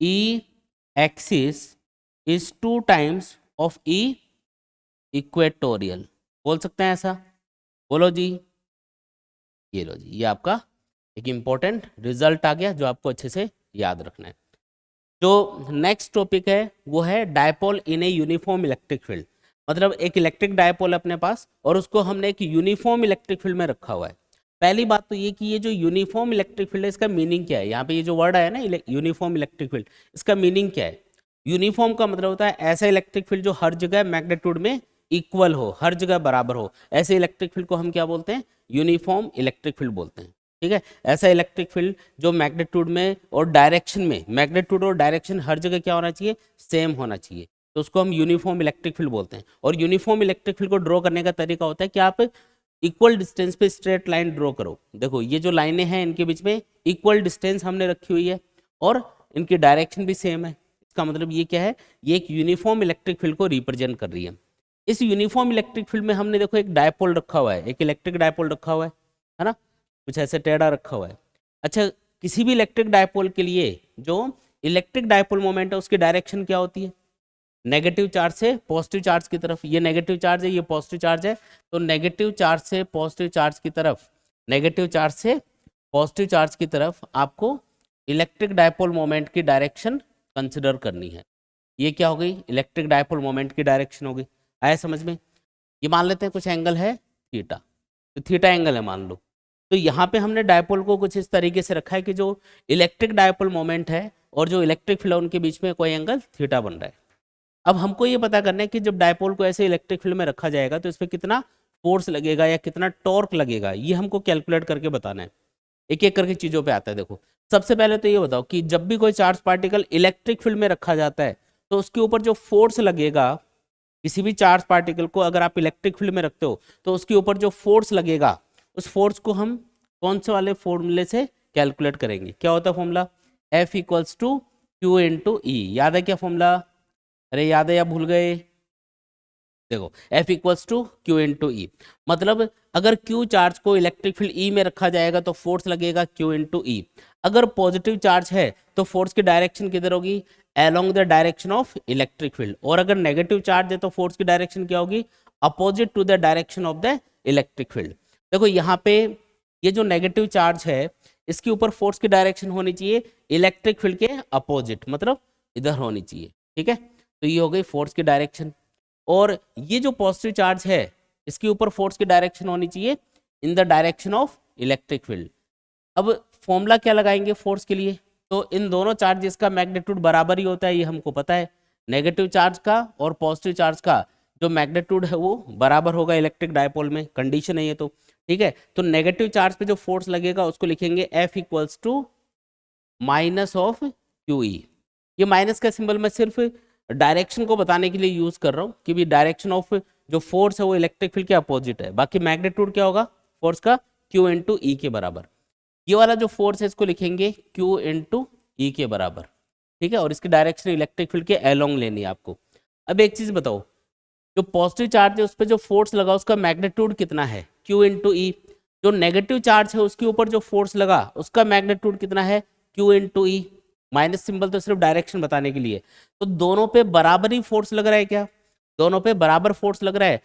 E axis is 2 times of E equatorial, बोल सकते हैं ऐसा, बोलो जी। ये लो जी, ये आपका एक इंपॉर्टेंट रिजल्ट आ गया जो आपको अच्छे से याद रखना है। जो नेक्स्ट टॉपिक है वो है dipole in a uniform electric field. मतलब एक इलेक्ट्रिक डायपोल अपने पास और उसको हमने एक यूनिफॉर्म इलेक्ट्रिक फील्ड में रखा हुआ है। पहली बात तो ये कि ये जो यूनिफॉर्म इलेक्ट्रिक फील्ड है इसका मीनिंग क्या है, यहाँ पे ये जो वर्ड आया ना यूनिफॉर्म इलेक्ट्रिक फील्ड, इसका मीनिंग क्या है। यूनिफॉर्म का मतलब होता है ऐसा इलेक्ट्रिक फील्ड जो हर जगह मैग्नीट्यूड में इक्वल हो, हर जगह बराबर हो, ऐसे इलेक्ट्रिक फील्ड को हम क्या बोलते हैं, यूनिफॉर्म इलेक्ट्रिक फील्ड बोलते हैं। ठीक है, ऐसा इलेक्ट्रिक फील्ड जो मैग्नीट्यूड में और डायरेक्शन में, मैग्नीट्यूड और डायरेक्शन हर जगह क्या होना चाहिए, सेम होना चाहिए, तो उसको हम यूनिफॉर्म इलेक्ट्रिक फील्ड बोलते हैं। और यूनिफॉर्म इलेक्ट्रिक फील्ड को ड्रॉ करने का तरीका होता है कि आप इक्वल डिस्टेंस पे स्ट्रेट लाइन ड्रॉ करो। देखो ये जो लाइनें हैं इनके बीच में इक्वल डिस्टेंस हमने रखी हुई है और इनकी डायरेक्शन भी सेम है। इसका मतलब ये क्या है, ये एक यूनिफॉर्म इलेक्ट्रिक फील्ड को रिप्रेजेंट कर रही है। इस यूनिफॉर्म इलेक्ट्रिक फील्ड में हमने देखो एक डायपोल रखा हुआ है, एक इलेक्ट्रिक डायपोल रखा हुआ है ना, कुछ ऐसे टेढ़ा रखा हुआ है। अच्छा, किसी भी इलेक्ट्रिक डायपोल के लिए जो इलेक्ट्रिक डायपोल मोमेंट है उसकी डायरेक्शन क्या होती है, नेगेटिव चार्ज से पॉजिटिव चार्ज की तरफ। ये नेगेटिव चार्ज है, ये पॉजिटिव चार्ज है, तो नेगेटिव चार्ज से पॉजिटिव चार्ज की तरफ, नेगेटिव चार्ज से पॉजिटिव चार्ज की तरफ आपको इलेक्ट्रिक डायपोल मोमेंट की डायरेक्शन कंसिडर करनी है। ये क्या हो गई, इलेक्ट्रिक डायपोल मोमेंट की डायरेक्शन हो गई। आया समझ में। ये मान लेते हैं कुछ एंगल है थीटा, तो थीटा एंगल है मान लो, तो यहाँ पे हमने डायपोल को कुछ इस तरीके से रखा है कि जो इलेक्ट्रिक डायपोल मोमेंट है और जो इलेक्ट्रिक फील्ड है उनके बीच में कोई एंगल थीटा बन रहा है। अब हमको ये पता करना है कि जब डायपोल को ऐसे इलेक्ट्रिक फील्ड में रखा जाएगा तो इस पर कितना फोर्स लगेगा या कितना टॉर्क लगेगा, ये हमको कैलकुलेट करके बताना है। एक एक करके चीजों पे आता है। देखो सबसे पहले तो ये बताओ कि जब भी कोई चार्ज पार्टिकल इलेक्ट्रिक फील्ड में रखा जाता है तो उसके ऊपर जो फोर्स लगेगा, किसी भी चार्ज पार्टिकल को अगर आप इलेक्ट्रिक फील्ड में रखते हो तो उसके ऊपर जो फोर्स लगेगा उस फोर्स को हम कौन से वाले फॉर्मूले से कैलकुलेट करेंगे। क्या होता है formula, F equals to Q into E. याद है क्या फॉर्मूला, अरे याद है या भूल गए। देखो F equals to Q into E, मतलब अगर Q चार्ज को इलेक्ट्रिक फील्ड E में रखा जाएगा तो फोर्स लगेगा Q इंटू ई। अगर पॉजिटिव चार्ज है तो फोर्स की डायरेक्शन किधर होगी, along the direction of electric field, और अगर नेगेटिव चार्ज है तो फोर्स की डायरेक्शन क्या होगी, opposite to the direction of the electric field. देखो यहाँ पे ये जो नेगेटिव चार्ज है इसके ऊपर फोर्स की डायरेक्शन होनी चाहिए इलेक्ट्रिक फील्ड के अपोजिट, मतलब इधर होनी चाहिए। ठीक है, तो ये हो गई फोर्स की डायरेक्शन। और ये जो पॉजिटिव चार्ज है इसके ऊपर फोर्स की डायरेक्शन होनी चाहिए in the direction of electric field. अब फॉर्मूला क्या लगाएंगे फोर्स के लिए, तो इन दोनों चार्जेस का मैग्नीट्यूड बराबर ही होता है, ये हमको पता है। नेगेटिव चार्ज का और पॉजिटिव चार्ज का जो मैग्नीट्यूड है वो बराबर होगा इलेक्ट्रिक डायपोल में, कंडीशन है ये तो। ठीक है, तो नेगेटिव चार्ज पे जो फोर्स लगेगा उसको लिखेंगे F equals to minus of q e. ये माइनस का सिंबल मैं सिर्फ डायरेक्शन को बताने के लिए यूज कर रहा हूँ कि भी डायरेक्शन ऑफ जो फोर्स है वो इलेक्ट्रिक फील्ड के अपोजिट है। बाकी मैग्नीट्यूड क्या होगा फोर्स का, Q इंटू ई के बराबर। ये वाला जो फोर्स है इसको लिखेंगे Q इंटू ई के बराबर। ठीक है, और इसकी डायरेक्शन इलेक्ट्रिक फील्ड के एलोंग लेनी है आपको। अब एक चीज बताओ, जो पॉजिटिव चार्ज है उस पर जो फोर्स लगा उसका मैग्नीट्यूड कितना है, Q इंटू ई। जो नेगेटिव चार्ज है उसके ऊपर जो फोर्स लगा उसका मैग्नीट्यूड कितना है, Q इंटू ई। माइनस सिंबल तो सिर्फ डायरेक्शन बताने के लिए। तो दोनों पे बराबर ही फोर्स लग रहा है क्या, दोनों पे बराबर फोर्स लग रहा है,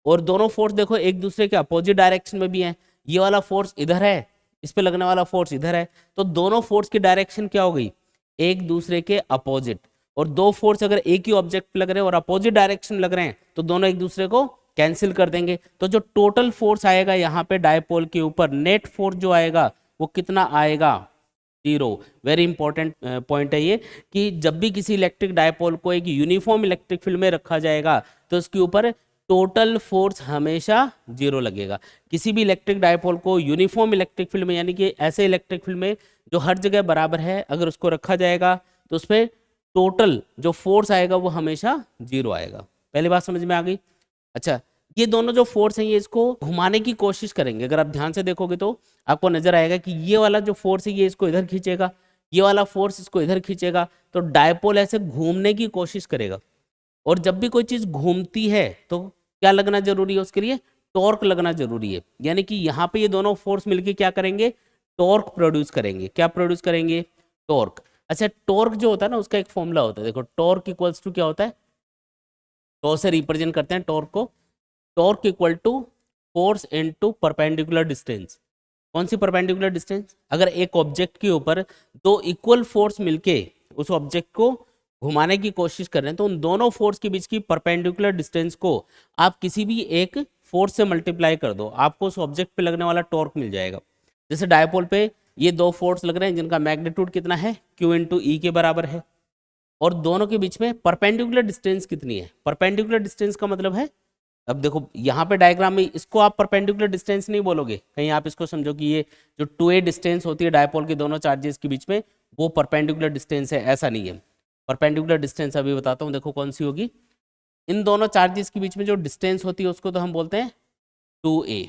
और दोनों फोर्स देखो एक दूसरे के अपोजिट डायरेक्शन में भी है। ये वाला फोर्स इधर है, इस पे लगने वाला फोर्स इधर है, तो दोनों फोर्स की डायरेक्शन क्या हो गई, एक दूसरे के अपोजिट। और दो फोर्स अगर एक ही ऑब्जेक्ट पे लग रहे हैं और अपोजिट डायरेक्शन लग रहे हैं तो दोनों एक दूसरे को कैंसिल कर देंगे। तो जो टोटल फोर्स आएगा यहाँ पे डायपोल के ऊपर, नेट फोर्स जो आएगा वो कितना आएगा, 0। वेरी इंपॉर्टेंट पॉइंट है ये कि जब भी किसी इलेक्ट्रिक डायपोल को एक यूनिफॉर्म इलेक्ट्रिक फील्ड में रखा जाएगा तो उसके ऊपर टोटल फोर्स हमेशा 0 लगेगा। किसी भी इलेक्ट्रिक डायपोल को यूनिफॉर्म इलेक्ट्रिक फील्ड में, यानी कि ऐसे इलेक्ट्रिक फील्ड में जो हर जगह बराबर है, अगर उसको रखा जाएगा तो उसमें टोटल जो फोर्स आएगा वो हमेशा 0 आएगा। पहली बात समझ में आ गई। अच्छा, ये दोनों जो फोर्स हैं ये इसको घुमाने की कोशिश करेंगे। अगर आप ध्यान से देखोगे तो आपको नजर आएगा कि ये वाला जो फोर्स है ये इसको इधर खींचेगा, ये वाला फोर्स इसको इधर खींचेगा, तो डायपोल ऐसे घूमने की कोशिश करेगा। और जब भी कोई चीज घूमती है तो क्या लगना जरूरी है उसके लिए? टॉर्क लगना जरूरी है। यानी कि यहाँ पे ये दोनों फोर्स मिलके क्या करेंगे? टॉर्क प्रोड्यूस करेंगे। क्या प्रोड्यूस करेंगे? टॉर्क। अच्छा, टॉर्क जो होता है ना उसका एक फॉर्मूला होता है, देखो टॉर्क इक्वल्स टू क्या होता है? टॉ से रिप्रेजेंट करते हैं टॉर्क को। Torque equal to force into perpendicular distance. कौन सी परपेंडिकुलर डिस्टेंस? अगर एक ऑब्जेक्ट के ऊपर दो इक्वल फोर्स मिलके उस ऑब्जेक्ट को घुमाने की कोशिश कर रहे हैं तो उन दोनों फोर्स के बीच की परपेंडिकुलर डिस्टेंस को आप किसी भी एक फोर्स से मल्टीप्लाई कर दो, आपको उस ऑब्जेक्ट पे लगने वाला टॉर्क मिल जाएगा। जैसे डायपोल पे ये दो फोर्स लग रहे हैं जिनका मैग्नीट्यूड कितना है? Q इंटू ई के बराबर है। और दोनों के बीच में परपेंडिकुलर डिस्टेंस कितनी है? परपेंडिकुलर डिस्टेंस का मतलब है, अब देखो यहाँ पे डायग्राम में इसको आप परपेंडिकुलर डिस्टेंस नहीं बोलोगे, कहीं आप इसको समझो कि ये जो 2a डिस्टेंस होती है डायपोल के दोनों चार्जेस के बीच में वो परपेंडिकुलर डिस्टेंस है, ऐसा नहीं है। परपेंडिकुलर डिस्टेंस अभी बताता हूँ, देखो कौन सी होगी। इन दोनों चार्जेस के बीच में जो डिस्टेंस होती है उसको तो हम बोलते हैं 2a,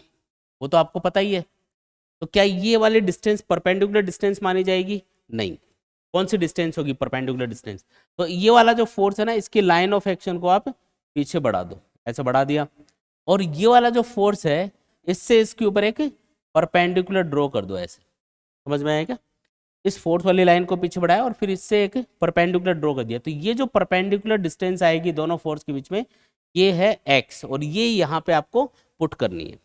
वो तो आपको पता ही है। तो क्या ये वाली डिस्टेंस परपेंडिकुलर डिस्टेंस मानी जाएगी? नहीं। कौन सी डिस्टेंस होगी परपेंडिकुलर डिस्टेंस? तो ये वाला जो फोर्स है ना इसकी लाइन ऑफ एक्शन को आप पीछे बढ़ा दो, ऐसे बढ़ा दिया, और ये वाला जो फोर्स है इससे इसके ऊपर एक परपेंडिकुलर ड्रॉ कर दो, ऐसे। समझ में आया क्या? इस फोर्स वाली लाइन को पीछे बढ़ाया और फिर इससे एक परपेंडिकुलर ड्रॉ कर दिया, तो ये जो परपेंडिकुलर डिस्टेंस आएगी दोनों फोर्स के बीच में ये है x, और ये यहाँ पे आपको पुट करनी है।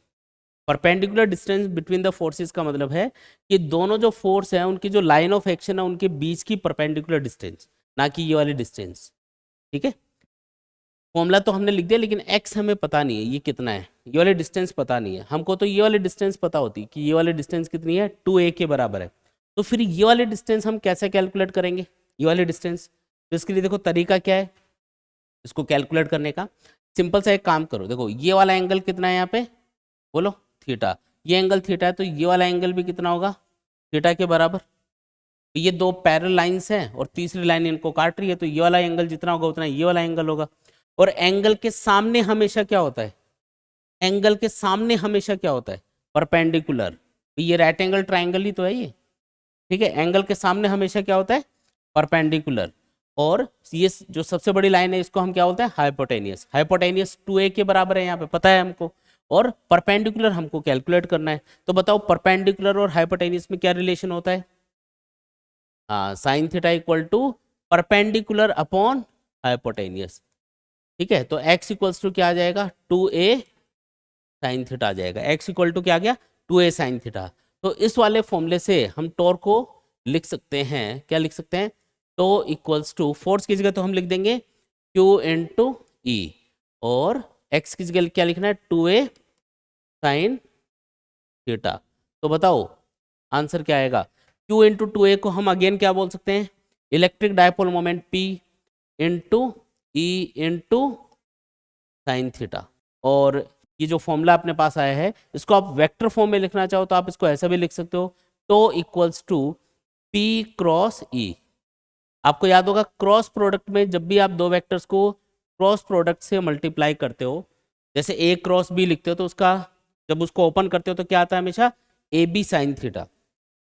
Perpendicular distance between the forces का मतलब है कि दोनों जो फोर्स है उनकी जो लाइन ऑफ एक्शन है उनके बीच की परपेंडिकुलर डिस्टेंस, ना कि ये वाली डिस्टेंस। ठीक है, फॉर्मूला तो हमने लिख दिया लेकिन x हमें पता नहीं है ये कितना है, ये वाली डिस्टेंस पता नहीं है हमको। तो ये वाली डिस्टेंस पता होती कि ये वाली डिस्टेंस कितनी है? 2a के बराबर है। तो फिर ये वाली डिस्टेंस हम कैसे कैलकुलेट करेंगे? ये वाली डिस्टेंस, तो इसके लिए देखो तरीका क्या है इसको कैलकुलेट करने का। सिंपल सा एक काम करो, देखो ये वाला एंगल कितना है यहाँ पे? बोलो थीटा। ये एंगल थीटा है तो ये वाला एंगल भी कितना होगा? थीटा के बराबर। तो ये दो पैरेलल लाइंस हैं और तीसरी लाइन इनको काट रही है, तो ये वाला एंगल जितना होगा उतना ये वाला एंगल होगा। और एंगल के सामने हमेशा क्या होता है? एंगल के सामने हमेशा क्या होता है? परपेंडिकुलर। तो ये राइट एंगल ट्राइंगल ही तो है ये। ठीक है, एंगल के सामने हमेशा क्या होता है? परपेंडिकुलर। और ये जो सबसे बड़ी लाइन है इसको हम क्या बोलते हैं? हाइपोटेनियस। हाइपोटेनियस 2a के बराबर है यहाँ पे, पता है हमको, और परपेंडिकुलर हमको कैलकुलेट करना है। तो बताओ परपेंडिकुलर और हाइपोटेनियस में क्या रिलेशन होता है? हाँ, sine theta equal to perpendicular upon hypotenuse. ठीक है, तो x इक्वल्स टू क्या आ जाएगा? 2a साइन थीटा आ जाएगा। x इक्वल टू क्या आ गया? 2a sine theta. तो इस वाले फॉर्मूले से हम टॉर्क को लिख सकते हैं, क्या लिख सकते हैं? टो इक्वल्स टू फोर्स की जगह तो हम लिख देंगे q इंटू ई, और x की जगह क्या लिखना है? 2a sine theta. तो बताओ आंसर क्या आएगा? q इंटू 2a को हम अगेन क्या बोल सकते हैं? Electric dipole moment p into E into sine theta. और ये जो फॉर्मूला अपने पास आया है इसको आप वेक्टर फॉर्म में लिखना चाहो तो आप इसको ऐसा भी लिख सकते हो, tau equals to p cross e। आपको याद होगा क्रॉस प्रोडक्ट में जब भी आप दो वेक्टर्स को क्रॉस प्रोडक्ट से मल्टीप्लाई करते हो, जैसे a क्रॉस b लिखते हो तो उसका जब उसको ओपन करते हो तो क्या आता है? हमेशा a b sine theta.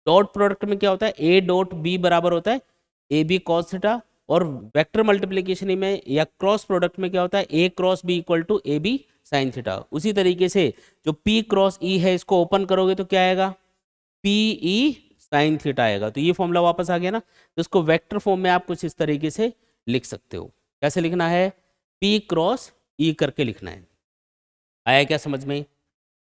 Dot product में क्या होता है? a डॉट b बराबर होता है ए बी कॉस थीटा। और वेक्टर मल्टीप्लिकेशन में या क्रॉस प्रोडक्ट में क्या होता है? a cross b equal to a b sine theta. उसी तरीके से जो p क्रॉस e है इसको ओपन करोगे तो क्या आएगा? पी ई साइन थीटा आएगा। तो ये फॉर्मूला वापस आ गया ना, तो इसको वेक्टर फॉर्म में आप कुछ इस तरीके से लिख सकते हो। कैसे लिखना है? p क्रॉस e करके लिखना है। आया क्या समझ में?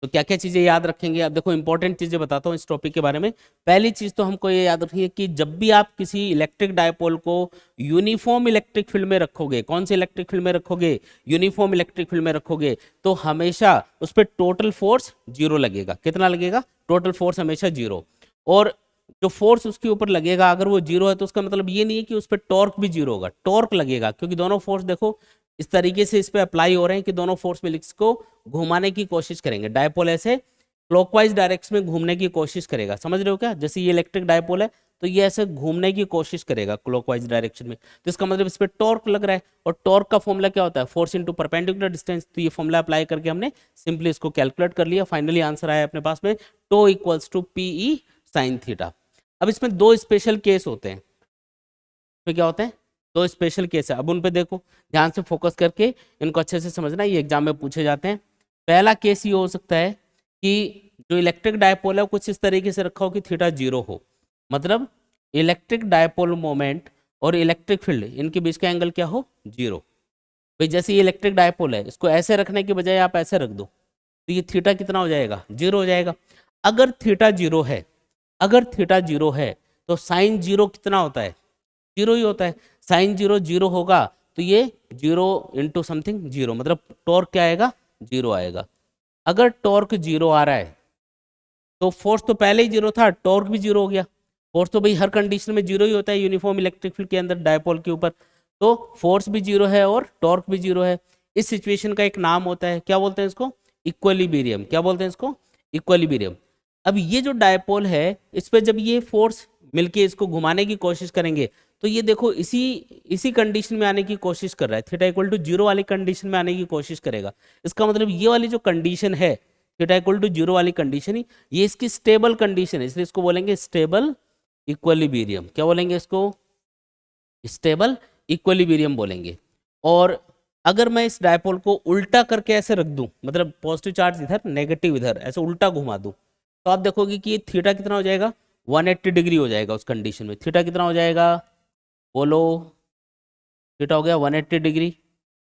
तो क्या क्या चीज़ें याद रखेंगे? अब देखो इंपॉर्टेंट चीज़ें बताता हूँ इस टॉपिक के बारे में। पहली चीज़ तो हमको ये याद रखनी है कि जब भी आप किसी इलेक्ट्रिक डायपोल को यूनिफॉर्म इलेक्ट्रिक फील्ड में रखोगे, कौन सी इलेक्ट्रिक फील्ड में रखोगे? यूनिफॉर्म इलेक्ट्रिक फील्ड में रखोगे, तो हमेशा उस पर टोटल फोर्स 0 लगेगा। कितना लगेगा? टोटल फोर्स हमेशा 0। और जो फोर्स उसके ऊपर लगेगा अगर वो 0 है तो उसका मतलब ये नहीं है कि उस पर टॉर्क भी 0 होगा, टॉर्क लगेगा, क्योंकि दोनों फोर्स देखो इस तरीके से इस पे अप्लाई हो रहे हैं कि दोनों फोर्स मिल इसको घुमाने की कोशिश करेंगे। डायपोल ऐसे क्लॉकवाइज डायरेक्शन में घूमने की कोशिश करेगा, समझ रहे हो क्या? जैसे ये इलेक्ट्रिक डायपोल है तो ये ऐसे घूमने की कोशिश करेगा क्लॉकवाइज डायरेक्शन में, तो इसका मतलब इस पर टॉर्क लग रहा है, और टॉर्क का फॉर्मूला क्या होता है, फोर्स इंटू परपेंडिकुलर डिस्टेंस। तो ये फॉर्मूला अप्लाई करके हमने सिंपली इसको कैलकुलेट कर लिया, फाइनली आंसर आया अपने पास में tau equals to p E sine theta. अब इसमें दो स्पेशल केस होते हैं, इसमें क्या होते हैं, दो स्पेशल केस है। अब उन पे देखो, ध्यान से फोकस करके इनको अच्छे से समझना, ये एग्जाम में पूछे जाते हैं। पहला केस ये हो सकता है कि जो इलेक्ट्रिक डायपोल है कुछ इस तरीके से रखा हो कि थीटा 0 हो, मतलब इलेक्ट्रिक डायपोल मोमेंट और इलेक्ट्रिक फील्ड इनके बीच का एंगल क्या हो, 0। भाई जैसे ये इलेक्ट्रिक डायपोल है, इसको ऐसे रखने की बजाय आप ऐसे रख दो, तो ये थीटा कितना हो जाएगा, 0 हो जाएगा। अगर थीटा 0 है, अगर थीटा 0 है तो साइन 0 कितना होता है, 0 ही होता है। साइन 0 0 होगा तो ये 0 इंटू समथिंग 0, मतलब टॉर्क क्या आएगा, 0 आएगा। अगर टॉर्क 0 आ रहा है तो फोर्स तो पहले ही 0 था, टॉर्क भी 0 हो गया। फोर्स तो भाई हर कंडीशन में 0 ही होता है यूनिफॉर्म इलेक्ट्रिक फील्ड के अंदर डायपोल के ऊपर, तो फोर्स भी 0 है और टॉर्क भी 0 है। इस सिचुएशन का एक नाम होता है, क्या बोलते हैं इसको, इक्विलिब्रियम। क्या बोलते हैं इसको, इक्विलिब्रियम। अब ये जो डायपोल है इस पर जब ये फोर्स मिलके इसको घुमाने की कोशिश करेंगे तो ये देखो इसी कंडीशन में आने की कोशिश कर रहा है, थीटा इक्वल टू 0 वाली कंडीशन में आने की कोशिश करेगा। इसका मतलब ये वाली जो कंडीशन है थीटा इक्वल टू 0 वाली कंडीशन ही ये इसकी स्टेबल कंडीशन है, इसलिए इसको बोलेंगे स्टेबल इक्विलिब्रियम। क्या बोलेंगे इसको, स्टेबल इक्विलिब्रियम बोलेंगे। और अगर मैं इस डायपोल को उल्टा करके ऐसे रख दूं, मतलब पॉजिटिव चार्ज इधर नेगेटिव इधर, ऐसे उल्टा घुमा दूं, तो आप देखोगे कि ये थीटा कितना हो जाएगा, 180 डिग्री हो जाएगा उस कंडीशन में। थीटा कितना हो जाएगा, बोलो, थीटा हो गया 180 डिग्री।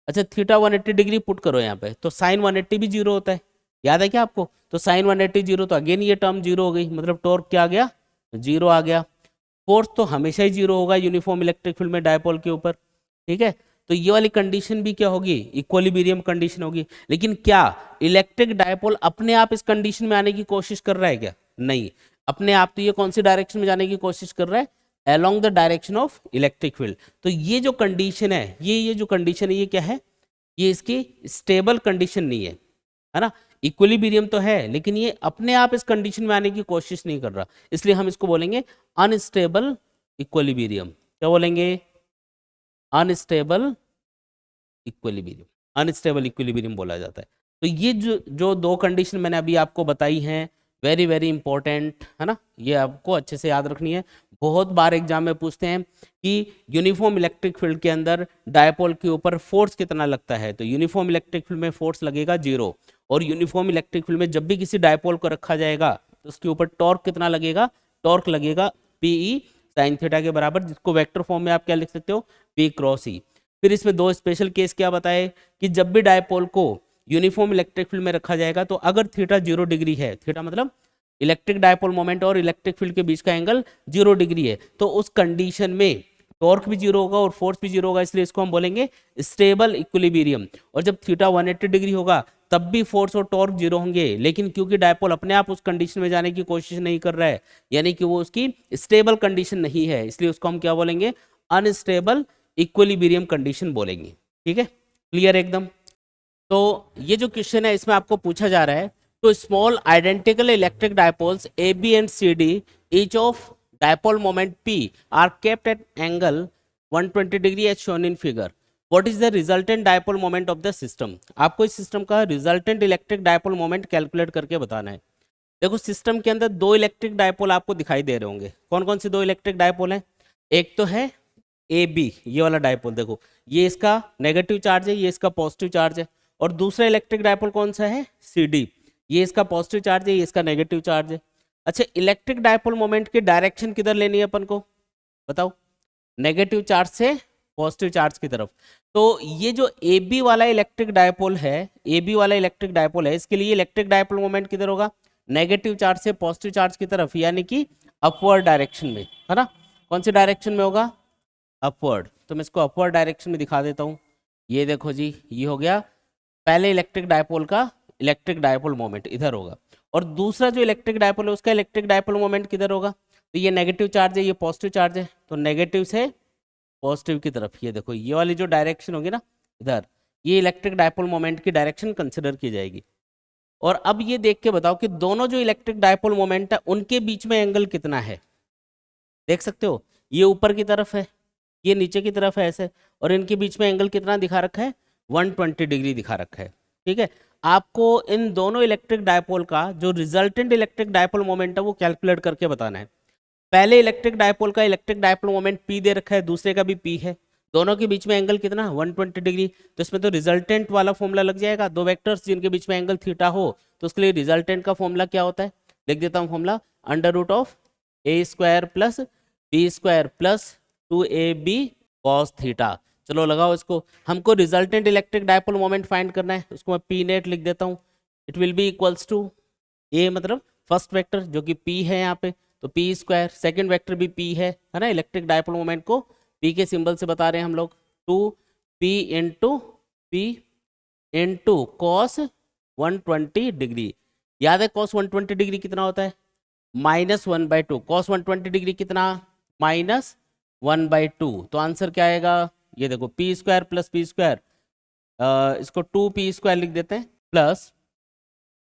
अच्छा थीटा 180 डिग्री पुट करो यहाँ पे, तो साइन 180 भी 0 होता है, याद है क्या आपको, तो साइन 180 0, तो अगेन ये टर्म 0 हो गई, मतलब टॉर्क क्या आ गया, 0 आ गया। फोर्स तो हमेशा ही 0 होगा यूनिफॉर्म इलेक्ट्रिक फील्ड में डायपोल के ऊपर, ठीक है। तो ये वाली कंडीशन भी क्या होगी, इक्विलिब्रियम कंडीशन होगी। लेकिन क्या इलेक्ट्रिक डायपोल अपने आप इस कंडीशन में आने की कोशिश कर रहा है क्या, नहीं, अपने आप तो ये कौन सी डायरेक्शन में जाने की कोशिश कर रहा है, along the direction of electric field. तो ये जो कंडीशन है, ये जो कंडीशन है ये क्या है, ये इसकी स्टेबल कंडीशन नहीं है ना। इक्विलिब्रियम तो है लेकिन ये अपने आप इस कंडीशन में आने की कोशिश नहीं कर रहा, इसलिए हम इसको बोलेंगे अनस्टेबल इक्विलिब्रियम। क्या बोलेंगे, अनस्टेबल इक्विलिब्रियम, अनस्टेबल इक्विलिब्रियम बोला जाता है। तो ये जो दो कंडीशन मैंने अभी आपको बताई हैं, वेरी वेरी इंपॉर्टेंट है ना, ये आपको अच्छे से याद रखनी है। बहुत बार एग्जाम में पूछते हैं कि यूनिफॉर्म इलेक्ट्रिक फील्ड के अंदर डायपोल के ऊपर फोर्स कितना लगता है, तो यूनिफॉर्म इलेक्ट्रिक फील्ड में फोर्स लगेगा 0, और यूनिफॉर्म इलेक्ट्रिक फील्ड में जब भी किसी डायपोल को रखा जाएगा तो उसके ऊपर टॉर्क कितना लगेगा, टॉर्क लगेगा पीई साइन थीटा के बराबर, जिसको वेक्टर फॉर्म में आप क्या लिख सकते हो, पी क्रॉस ई। फिर इसमें दो स्पेशल केस क्या बताए कि जब भी डायपोल को यूनिफॉर्म इलेक्ट्रिक फील्ड में रखा जाएगा तो अगर थीटा 0 डिग्री है, थीटा मतलब इलेक्ट्रिक डायपोल मोमेंट और इलेक्ट्रिक फील्ड के बीच का एंगल 0 डिग्री है, तो उस कंडीशन में टॉर्क भी 0 होगा और फोर्स भी 0 होगा, इसलिए इसको हम बोलेंगे स्टेबल इक्विलिब्रियम। और जब थीटा 180 डिग्री होगा तब भी फोर्स और टॉर्क 0 होंगे, लेकिन क्योंकि डायपोल अपने आप उस कंडीशन में जाने की कोशिश नहीं कर रहा है, यानी कि वो उसकी स्टेबल कंडीशन नहीं है, इसलिए उसको हम क्या बोलेंगे, अनस्टेबल इक्विलिब्रियम कंडीशन बोलेंगे। ठीक है, क्लियर एकदम। तो ये जो क्वेश्चन है इसमें आपको पूछा जा रहा है, तो small identical electric dipoles A B and C D each of dipole moment P are kept at angle 120 degree as shown in figure, what is the resultant dipole moment of the system. आपको इस system का resultant electric dipole moment calculate करके बताना है। देखो system के अंदर दो इलेक्ट्रिक डायपोल आपको दिखाई दे रहे होंगे, कौन कौन से दो इलेक्ट्रिक डायपोल हैं, एक तो है ए बी, ये वाला डायपोल, देखो ये इसका नेगेटिव चार्ज है, ये इसका पॉजिटिव चार्ज है, और दूसरा इलेक्ट्रिक डायपोल कौन सा है, सी डी, ये इसका पॉजिटिव चार्ज है, ये इसका नेगेटिव चार्ज है। अच्छा इलेक्ट्रिक डायपोल मोमेंट की डायरेक्शन किधर लेनी है अपन को, बताओ, नेगेटिव चार्ज से पॉजिटिव चार्ज की तरफ। तो ये जो ए बी वाला इलेक्ट्रिक डायपोल है, ए बी वाला इलेक्ट्रिक डायपोल है, इसके लिए इलेक्ट्रिक डायपोल मोमेंट किधर होगा, नेगेटिव चार्ज से पॉजिटिव चार्ज की तरफ, यानी कि अपवर्ड डायरेक्शन में, है ना। कौन सी डायरेक्शन में होगा, अपवर्ड। तो मैं इसको अपवर्ड डायरेक्शन में दिखा देता हूँ, ये देखो जी, ये हो गया पहले इलेक्ट्रिक डायपोल का इलेक्ट्रिक डायपोल मोमेंट इधर होगा, और दूसरा जो इलेक्ट्रिक डायपोल है उसका इलेक्ट्रिक डायपोल मोमेंट किधर होगा, तो ये नेगेटिव चार्ज है, ये पॉजिटिव चार्ज है, तो नेगेटिव से पॉजिटिव की तरफ, ये देखो ये वाली जो डायरेक्शन होगी ना इधर, ये इलेक्ट्रिक डायपोल मोमेंट की डायरेक्शन कंसिडर की जाएगी। और अब ये देख के बताओ कि दोनों जो इलेक्ट्रिक डायपोल मोमेंट है उनके बीच में एंगल कितना है। देख सकते हो, ये ऊपर की तरफ है, ये नीचे की तरफ है ऐसे, और इनके बीच में एंगल कितना दिखा रखा है, 120 डिग्री दिखा रखा है। ठीक है, आपको इन दोनों इलेक्ट्रिक डायपोल का जो रिजल्टेंट इलेक्ट्रिक डायपोल मोमेंट है वो कैलकुलेट करके बताना है। पहले इलेक्ट्रिक डायपोल का इलेक्ट्रिक डायपोल मोमेंट P दे रखा है, दूसरे का भी P है, दोनों के बीच में एंगल कितना, 120 डिग्री। तो इसमें तो रिजल्टेंट वाला फॉर्मूला लग जाएगा, दो वेक्टर्स जिनके बीच में एंगल थीटा हो तो उसके लिए रिजल्टेंट का फॉर्मूला क्या होता है, लिख देता हूँ formula, √a² plus b² plus 2ab cos theta. चलो लगाओ इसको, हमको resultant electric dipole moment find करना है, उसको मैं P नेट लिख देता हूँ। It will be equals to a मतलब फर्स्ट वेक्टर जो कि P है यहाँ पे, तो p², सेकंड वेक्टर भी P है ना, इलेक्ट्रिक डायपोल मोमेंट को P के सिंबल से बता रहे हैं हम लोग, 2p into P into cos 120 degree. याद है कॉस 120 डिग्री कितना होता है, -1/2। कॉस 120 डिग्री कितना, -1/2। तो आंसर क्या आएगा, ये देखो p² प्लस p², इसको 2p² लिख देते हैं, प्लस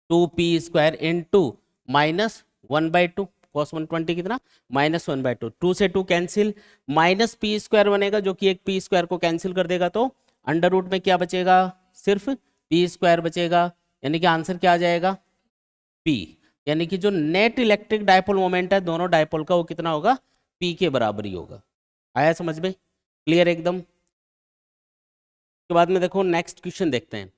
2p² इंटू -1/2। कॉस 120 कितना, -1/2। 2 से 2 कैंसिल, -p² बनेगा जो कि एक p² को कैंसिल कर देगा, तो अंडर रूट में क्या बचेगा, सिर्फ p² बचेगा, यानी कि आंसर क्या आ जाएगा, p। यानी कि जो नेट इलेक्ट्रिक डायपोल मोमेंट है दोनों डायपोल का वो कितना होगा, p के बराबर ही होगा। आया समझ में, क्लियर एकदम। के बाद में देखो नेक्स्ट क्वेश्चन देखते हैं।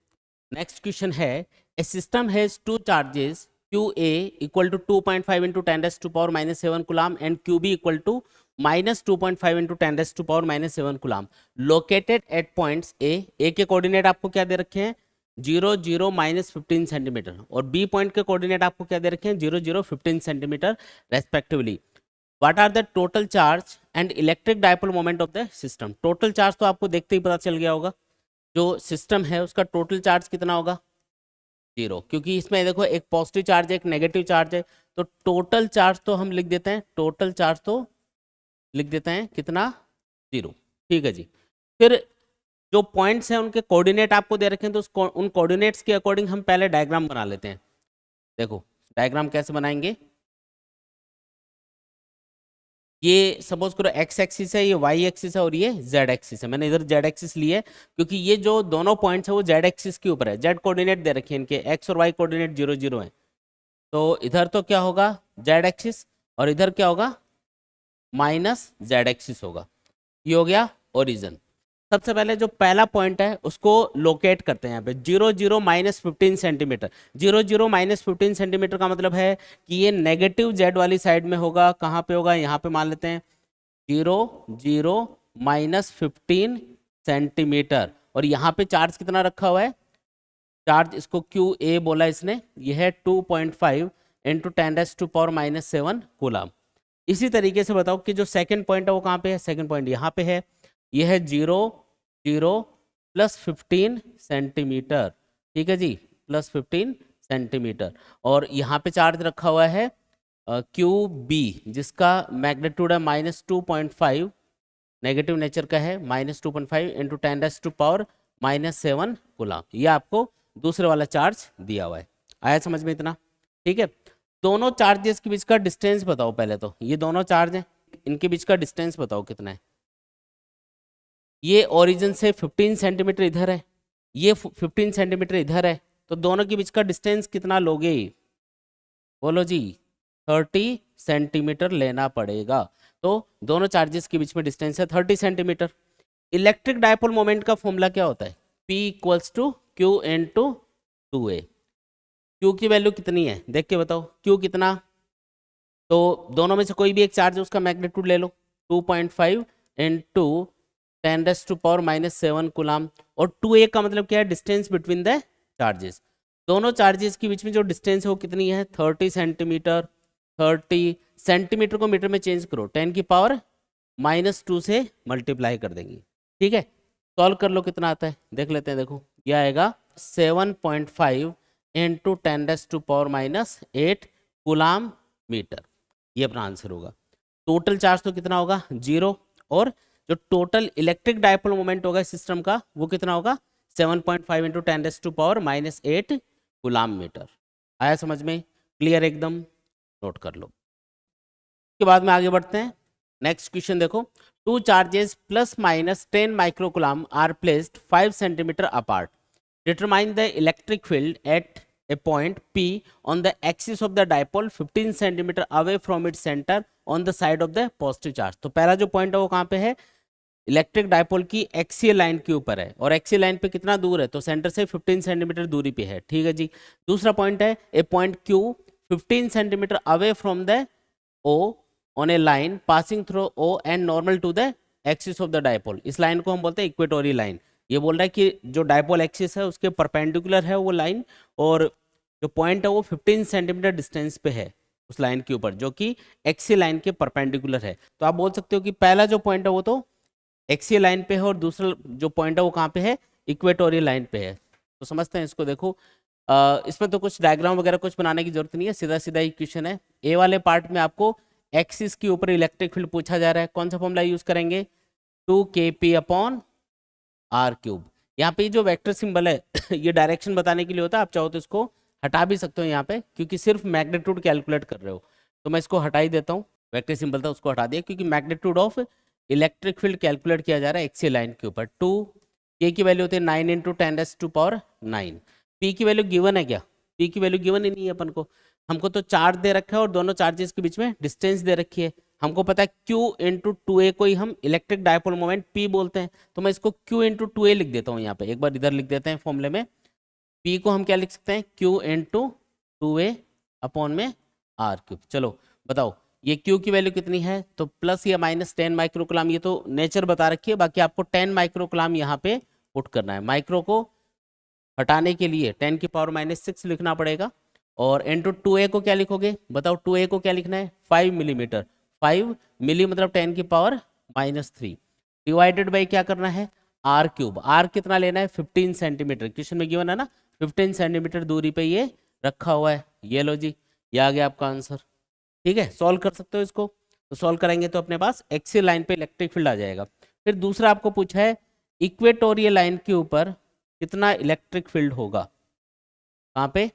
नेक्स्ट क्वेश्चन है, a system has two charges QA equal to 2.5 into 10⁻⁻7 coulomb and QB equal to -2.5 into 10⁻⁻7 coulomb located at points A के कोऑर्डिनेट आपको क्या दे रखे हैं, 0 0 -15 सेंटीमीटर, और B पॉइंट के कोऑर्डिनेट आपको क्या दे रखे हैं, 0 0 15 centimetre respectively. What are the total charge and electric dipole moment of the system. Total charge तो आपको देखते ही पता चल गया होगा, जो सिस्टम है उसका टोटल चार्ज कितना होगा, 0, क्योंकि इसमें देखो एक पॉजिटिव चार्ज है एक नेगेटिव चार्ज है, तो टोटल चार्ज तो हम लिख देते हैं, टोटल चार्ज तो लिख देते हैं कितना, 0। ठीक है जी, फिर जो पॉइंट्स हैं उनके कोऑर्डिनेट आपको दे रखे हैं, तो उन कोऑर्डिनेट्स के अकॉर्डिंग हम पहले डायग्राम बना लेते हैं। देखो डायग्राम कैसे बनाएंगे, ये सपोज करो x एक्सिस है, ये y एक्सिस है और ये z एक्सिस है। मैंने इधर z एक्सिस ली है क्योंकि ये जो दोनों पॉइंट्स है वो z एक्सिस के ऊपर है, z कोऑर्डिनेट दे रखे हैं इनके, x और y कोऑर्डिनेट 0 0 है, तो इधर तो क्या होगा z एक्सिस और इधर क्या होगा -z एक्सिस होगा। ये हो गया ओरिजिन। सबसे पहले जो पहला पॉइंट है उसको लोकेट करते हैं यहाँ पे, 0 0 -15 सेंटीमीटर। 0 0 -15 सेंटीमीटर का मतलब है कि ये नेगेटिव जेड वाली साइड में होगा। कहाँ पे होगा, यहाँ पे मान लेते हैं 0 0 -15 सेंटीमीटर, और यहाँ पे चार्ज कितना रखा हुआ है, चार्ज इसको QA बोला इसने, यह है 2.5 इंटू 10⁻⁻7 कूलम। इसी तरीके से बताओ कि जो सेकंड पॉइंट है वो कहाँ पे है, सेकंड पॉइंट यहाँ पे है, यह है 0 0 +15 सेंटीमीटर। ठीक है जी, +15 सेंटीमीटर, और यहाँ पे चार्ज रखा हुआ है QB जिसका मैग्नीट्यूड है -2.5, नेगेटिव नेचर का है, -2.5 इंटू 10⁻⁻7 कूलम। ये आपको दूसरे वाला चार्ज दिया हुआ है। आया समझ में इतना, ठीक है। दोनों चार्जेस के बीच का डिस्टेंस बताओ पहले, तो ये दोनों चार्ज हैं, इनके बीच का डिस्टेंस बताओ कितना है। ये ओरिजिन से 15 सेंटीमीटर इधर है, ये 15 सेंटीमीटर इधर है, तो दोनों के बीच का डिस्टेंस कितना लोगे, बोलो जी, 30 सेंटीमीटर लेना पड़ेगा। तो दोनों चार्जेस के बीच में डिस्टेंस है 30 सेंटीमीटर। इलेक्ट्रिक डायपोल मोमेंट का फॉर्मूला क्या होता है, P = Q × 2A। Q की वैल्यू कितनी है देख के बताओ, Q कितना, तो दोनों में से कोई भी एक चार्ज है उसका मैग्नीट्यूड ले लो, 2.5 इंटू 10⁻⁻7 कूलम, और 2A का मतलब क्या है, डिस्टेंस बिटवीन द चार्जेस। दोनों चार्जेस के बीच में जो डिस्टेंस है वो कितनी है, 30 सेंटीमीटर। 30 सेंटीमीटर को मीटर में चेंज करो, 10⁻⁻2 से मल्टीप्लाई कर देंगे। ठीक है, सॉल्व कर लो कितना आता है देख लेते हैं। देखो ये आएगा 7.5 इंटू 10⁻⁻8 कूलम मीटर, ये अपना आंसर होगा। टोटल चार्ज तो कितना होगा 0, और जो टोटल इलेक्ट्रिक डायपोल मोमेंट होगा सिस्टम का वो कितना होगा 7.5 इंटू 10⁻⁸ कूलम मीटर। आया समझ में, क्लियर एकदम, नोट कर लो। के बाद में आगे बढ़ते हैं। नेक्स्ट क्वेश्चन देखो, two charges plus minus 10 microcoulomb are placed 5 centimetre apart, determine the electric field at a point P on the axis of the dipole 15 centimetre away from its centre on the side of the positive charge. तो पहला जो point है वो कहाँ पे है, electric dipole की axial line के ऊपर है, और एक्सियल लाइन पे कितना दूर है, तो सेंटर से 15 सेंटीमीटर दूरी पे है, ठीक है जी। दूसरा पॉइंट है a point Q 15 centimetre away from the O on a line passing through O and normal to the axis of the dipole. इस लाइन को हम बोलते हैं इक्वेटोरियल लाइन। ये बोल रहा है कि जो डायपोल एक्सिस है उसके परपेंडिकुलर है वो लाइन, और जो पॉइंट है वो 15 सेंटीमीटर डिस्टेंस पे है उस लाइन के ऊपर, जो कि एक्सियल लाइन के परपेंडिकुलर है। तो आप बोल सकते हो कि पहला जो पॉइंट है वो तो एक्सियल लाइन पे है, और दूसरा जो पॉइंट है वो कहाँ पे है, इक्वेटोरियल लाइन पे है। तो समझते हैं इसको। देखो इसमें तो कुछ डायग्राम वगैरह कुछ बनाने की जरूरत नहीं है, सीधा सीधा ही क्वेश्चन है। ए वाले पार्ट में आपको एक्सिस के ऊपर इलेक्ट्रिक फील्ड पूछा जा रहा है, कौन सा फॉर्मूला यूज करेंगे, 2kp अपॉन आर क्यूब। यहाँ पे जो वेक्टर सिंबल है ये डायरेक्शन बताने के लिए होता है, आप चाहो तो इसको हटा भी सकते हो यहाँ पे, क्योंकि सिर्फ मैग्नीट्यूड कैलकुलेट कर रहे हो। तो मैं इसको हटा ही देता हूँ, वेक्टर सिंबल था उसको हटा दिया, क्योंकि magnitude of electric field calculate किया जा रहा है एक्सियल लाइन के ऊपर। 2 के की वैल्यू होती है 9 इंटू 10⁻⁹। पी की वैल्यू गिवन है क्या, पी की वैल्यू गिवन ही नहीं है अपन को, हमको तो चार्ज दे रखा है और दोनों चार्जेस के बीच में डिस्टेंस दे रखी है। हमको पता है Q इंटू 2a को ही हम इलेक्ट्रिक डायपोल मोमेंट P बोलते हैं, तो मैं इसको Q इंटू 2a लिख देता हूँ यहाँ पे, एक बार इधर लिख देते हैं फॉर्मूले में। P को हम क्या लिख सकते हैं, Q इंटू 2a अपॉन में आर क्यूब। चलो बताओ ये Q की वैल्यू कितनी है, तो प्लस या माइनस 10 माइक्रोकुलम, ये तो नेचर बता रखी है, बाकी आपको 10 माइक्रोकुलम यहाँ पे पुट करना है। माइक्रो को हटाने के लिए 10 की पावर -6 लिखना पड़ेगा, और इंटू 2a को क्या लिखोगे, बताओ 2a को क्या लिखना है, 5 मिलीमीटर। 5 मिली मतलब 10 की पावर -3 डिवाइडेड बाई क्या करना है, आर क्यूब। आर कितना लेना है, 15 सेंटीमीटर, क्वेश्चन में गिवन है ना, 15 सेंटीमीटर दूरी पे ये रखा हुआ है। ये लो जी, ये आ गया आपका आंसर, ठीक है। सॉल्व कर सकते हो इसको, तो सॉल्व करेंगे तो अपने पास एक्सियल लाइन पे इलेक्ट्रिक फील्ड आ जाएगा। फिर दूसरा आपको पूछा है इक्वेटोरियल लाइन के ऊपर कितना इलेक्ट्रिक फील्ड होगा, कहाँ पे,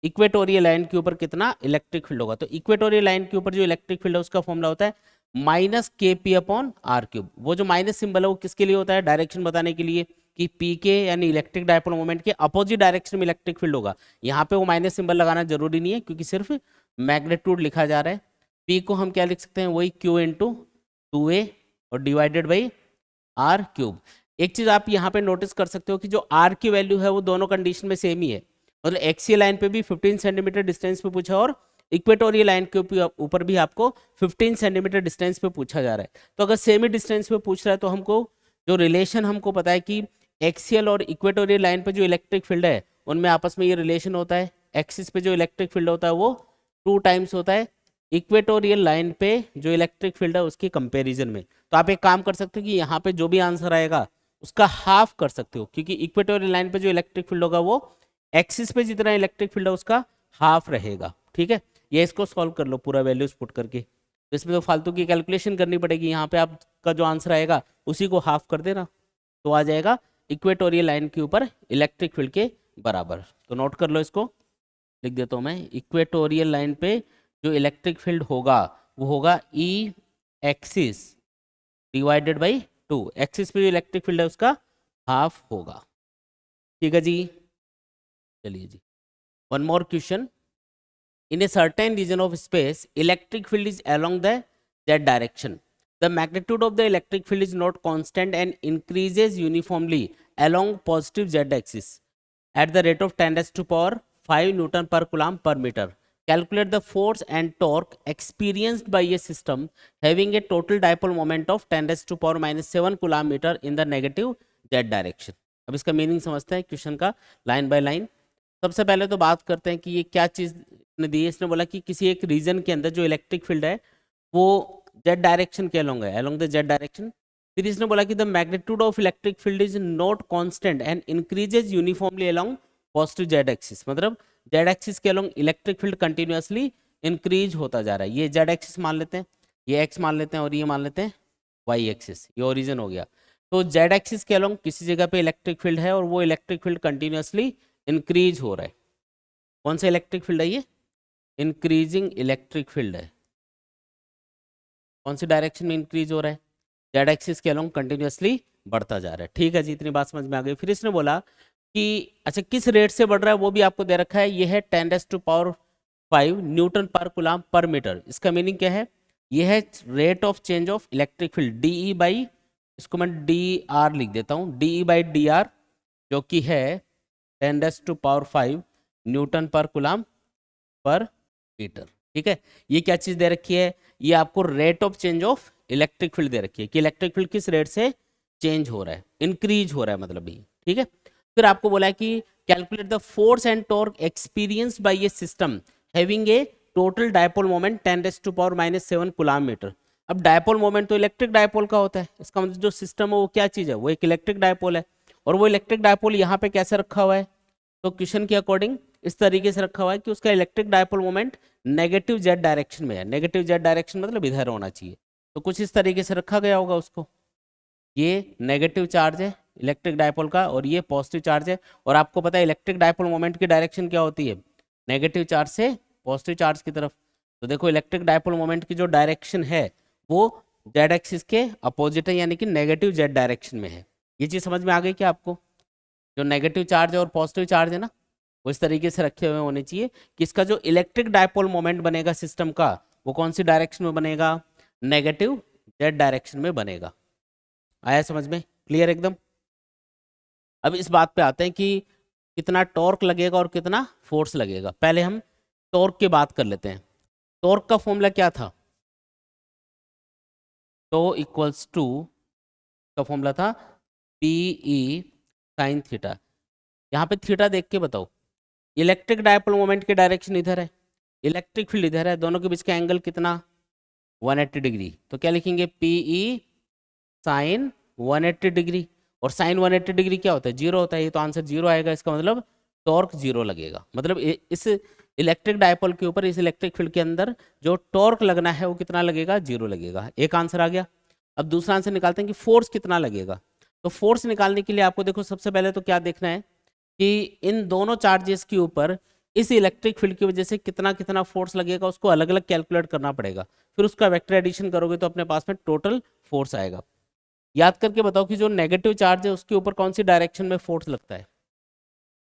इक्वेटोरियल लाइन के ऊपर कितना इलेक्ट्रिक फील्ड होगा। तो इक्वेटोरियल लाइन के ऊपर जो इलेक्ट्रिक फील्ड है उसका फॉर्मूला होता है -kp अपॉन आर क्यूब। वो जो माइनस सिंबल है वो किसके लिए होता है, डायरेक्शन बताने के लिए, कि पी के यानी इलेक्ट्रिक डायपोल मोमेंट के अपोजिट डायरेक्शन में इलेक्ट्रिक फील्ड होगा। यहाँ पे वो माइनस सिंबल लगाना जरूरी नहीं है, क्योंकि सिर्फ मैग्नीट्यूड लिखा जा रहा है। पी को हम क्या लिख सकते हैं, वही Q इंटू 2a और डिवाइडेड बाई आर क्यूब। एक चीज आप यहाँ पे नोटिस कर सकते हो कि जो आर की वैल्यू है वो दोनों कंडीशन में सेम ही है, मतलब एक्सियल लाइन पे भी 15 सेंटीमीटर डिस्टेंस पे पूछा, और इक्वेटोरियल लाइन के ऊपर भी आपको 15 सेंटीमीटर डिस्टेंस पे पूछा जा रहा है। तो अगर सेम ही डिस्टेंस पे पूछ रहा है तो हमको जो रिलेशन हमको पता है कि एक्सियल और इक्वेटोरियल लाइन पे जो इलेक्ट्रिक फील्ड है उनमें आपस में ये रिलेशन होता है। एक्सिस पे जो इलेक्ट्रिक फील्ड होता है वो 2 टाइम्स होता है इक्वेटोरियल लाइन पे जो इलेक्ट्रिक फील्ड है उसके कंपेरिजन में। तो आप एक काम कर सकते हो कि यहाँ पे जो भी आंसर आएगा उसका हाफ कर सकते हो, क्योंकि इक्वेटोरियल लाइन पे जो इलेक्ट्रिक फील्ड होगा वो एक्सिस पे जितना इलेक्ट्रिक फील्ड है उसका हाफ रहेगा, ठीक है। ये इसको सॉल्व कर लो पूरा वैल्यूज पुट करके, तो इसमें तो फालतू की कैलकुलेशन करनी पड़ेगी। यहाँ पे आपका जो आंसर आएगा उसी को हाफ कर देना, तो आ जाएगा इक्वेटोरियल लाइन के ऊपर इलेक्ट्रिक फील्ड के बराबर। तो नोट कर लो, इसको लिख देता हूँ मैं, इक्वेटोरियल लाइन पे जो इलेक्ट्रिक फील्ड होगा वो होगा E axis divided by 2। Axis पे जो इलेक्ट्रिक फील्ड है उसका हाफ होगा, ठीक है जी। चलिए जी, one more question. In a certain region of space, electric field is along the z direction. The magnitude of the electric field is not constant and increases uniformly along positive z axis at the rate of 10 raised to power 5 Newton per coulomb per meter. Calculate the force and torque experienced by a system having a total dipole moment of 10 raised to power -7 coulomb meter in the negative z direction. अब इसका meaning समझते हैं question का line by line. सबसे पहले तो बात करते हैं कि ये क्या चीज़ ने दी है। इसने बोला कि किसी एक रीजन के अंदर जो इलेक्ट्रिक फील्ड है वो जेड डायरेक्शन के अलोंग है, अलोंग द जेड डायरेक्शन। फिर इसने बोला कि the magnitude of electric field is not constant and increases uniformly along positive Z axis, मतलब जेड एक्सिस के along electric field continuously increase होता जा रहा है। ये जेड एक्सिस मान लेते हैं, ये एक्स मान लेते हैं, और ये मान लेते हैं वाई एक्सिस, ये ओरिजिन हो गया। तो जेड एक्सिस के अलोंग किसी जगह पे इलेक्ट्रिक फील्ड है और वो इलेक्ट्रिक फील्ड कंटिन्यूअसली इंक्रीज हो रहा है। कौन सा इलेक्ट्रिक फील्ड है ये, इंक्रीजिंग इलेक्ट्रिक फील्ड है। कौन सी डायरेक्शन में इंक्रीज हो रहा है, जेड एक्सिस के अलोंग कंटिन्यूअसली बढ़ता जा रहा है। ठीक है जी, इतनी बात समझ में आ गई। फिर इसने बोला कि अच्छा किस रेट से बढ़ रहा है वो भी आपको दे रखा है, ये है 10⁵ न्यूटन पर कूलम पर मीटर। इसका मीनिंग क्या है, ये है rate of change of electric field d E by, इसको मैं डी आर लिख देता हूँ, डीई बाई डी आर, जो कि है 10⁵ न्यूटन पर कूलम पर मीटर। ठीक है, ये क्या चीज दे रखी है, ये आपको rate of change of electric field दे रखी है कि इलेक्ट्रिक फील्ड किस रेट से चेंज हो रहा है, इंक्रीज हो रहा है मतलब ये। ठीक है, फिर आपको बोला है कि calculate the force and torque experienced by a system having a total dipole moment 10⁻⁻7 coulomb metre. अब डायपोल मोमेंट तो इलेक्ट्रिक डायपोल का होता है, इसका मतलब जो सिस्टम है वो क्या चीज है, वो एक इलेक्ट्रिक डायपोल है। और वो इलेक्ट्रिक डायपोल यहाँ पे कैसे रखा हुआ है, तो क्वेश्चन के अकॉर्डिंग इस तरीके से रखा हुआ है कि उसका electric dipole moment negative Z direction में है। नेगेटिव जेड डायरेक्शन मतलब इधर होना चाहिए, तो कुछ इस तरीके से रखा गया होगा उसको। ये नेगेटिव चार्ज है इलेक्ट्रिक डायपोल का और ये पॉजिटिव चार्ज है। और आपको पता है इलेक्ट्रिक डायपोल मोमेंट की डायरेक्शन क्या होती है, नेगेटिव चार्ज से पॉजिटिव चार्ज की तरफ। तो देखो इलेक्ट्रिक डायपोल मोमेंट की जो डायरेक्शन है वो जेड एक्सिस के अपोजिट है, यानी कि नेगेटिव जेड डायरेक्शन में है। ये चीज समझ में आ गई क्या आपको, जो नेगेटिव चार्ज है और पॉजिटिव चार्ज है ना, वो इस तरीके से रखे हुए होने चाहिए कि इसका जो इलेक्ट्रिक डायपोल मोमेंट बनेगा सिस्टम का वो कौन सी डायरेक्शन में बनेगा, नेगेटिव जेड डायरेक्शन में बनेगा। आया समझ में, क्लियर एकदम। अब इस बात पे आते हैं कि कितना टॉर्क लगेगा और कितना फोर्स लगेगा। पहले हम टॉर्क की बात कर लेते हैं। टॉर्क का फॉर्मूला क्या था, टो इक्वल्स टू का फॉर्मूला था पीई साइन थीटा। यहाँ पे थीटा देख के बताओ, इलेक्ट्रिक डायपोल मोमेंट की डायरेक्शन इधर है, इलेक्ट्रिक फील्ड इधर है, दोनों के बीच का एंगल कितना 180 डिग्री। तो क्या लिखेंगे, पीई साइन 180 डिग्री। और साइन 180 डिग्री क्या होता है, जीरो होता है, ये तो आंसर जीरो आएगा। इसका मतलब टॉर्क जीरो लगेगा, मतलब इस इलेक्ट्रिक डायपोल के ऊपर, इस इलेक्ट्रिक फील्ड के अंदर जो टॉर्क लगना है वो कितना लगेगा, जीरो लगेगा। एक आंसर आ गया। अब दूसरा आंसर निकालते हैं कि फोर्स कितना लगेगा। तो फोर्स निकालने के लिए आपको देखो सबसे पहले तो क्या देखना है कि इन दोनों चार्जेस के ऊपर इस इलेक्ट्रिक फील्ड की वजह से कितना कितना फोर्स लगेगा, उसको अलग अलग कैलकुलेट करना पड़ेगा। फिर उसका वेक्टर एडिशन करोगे तो अपने पास में टोटल फोर्स आएगा। याद करके बताओ कि जो नेगेटिव चार्ज है उसके ऊपर कौन सी डायरेक्शन में फोर्स लगता है,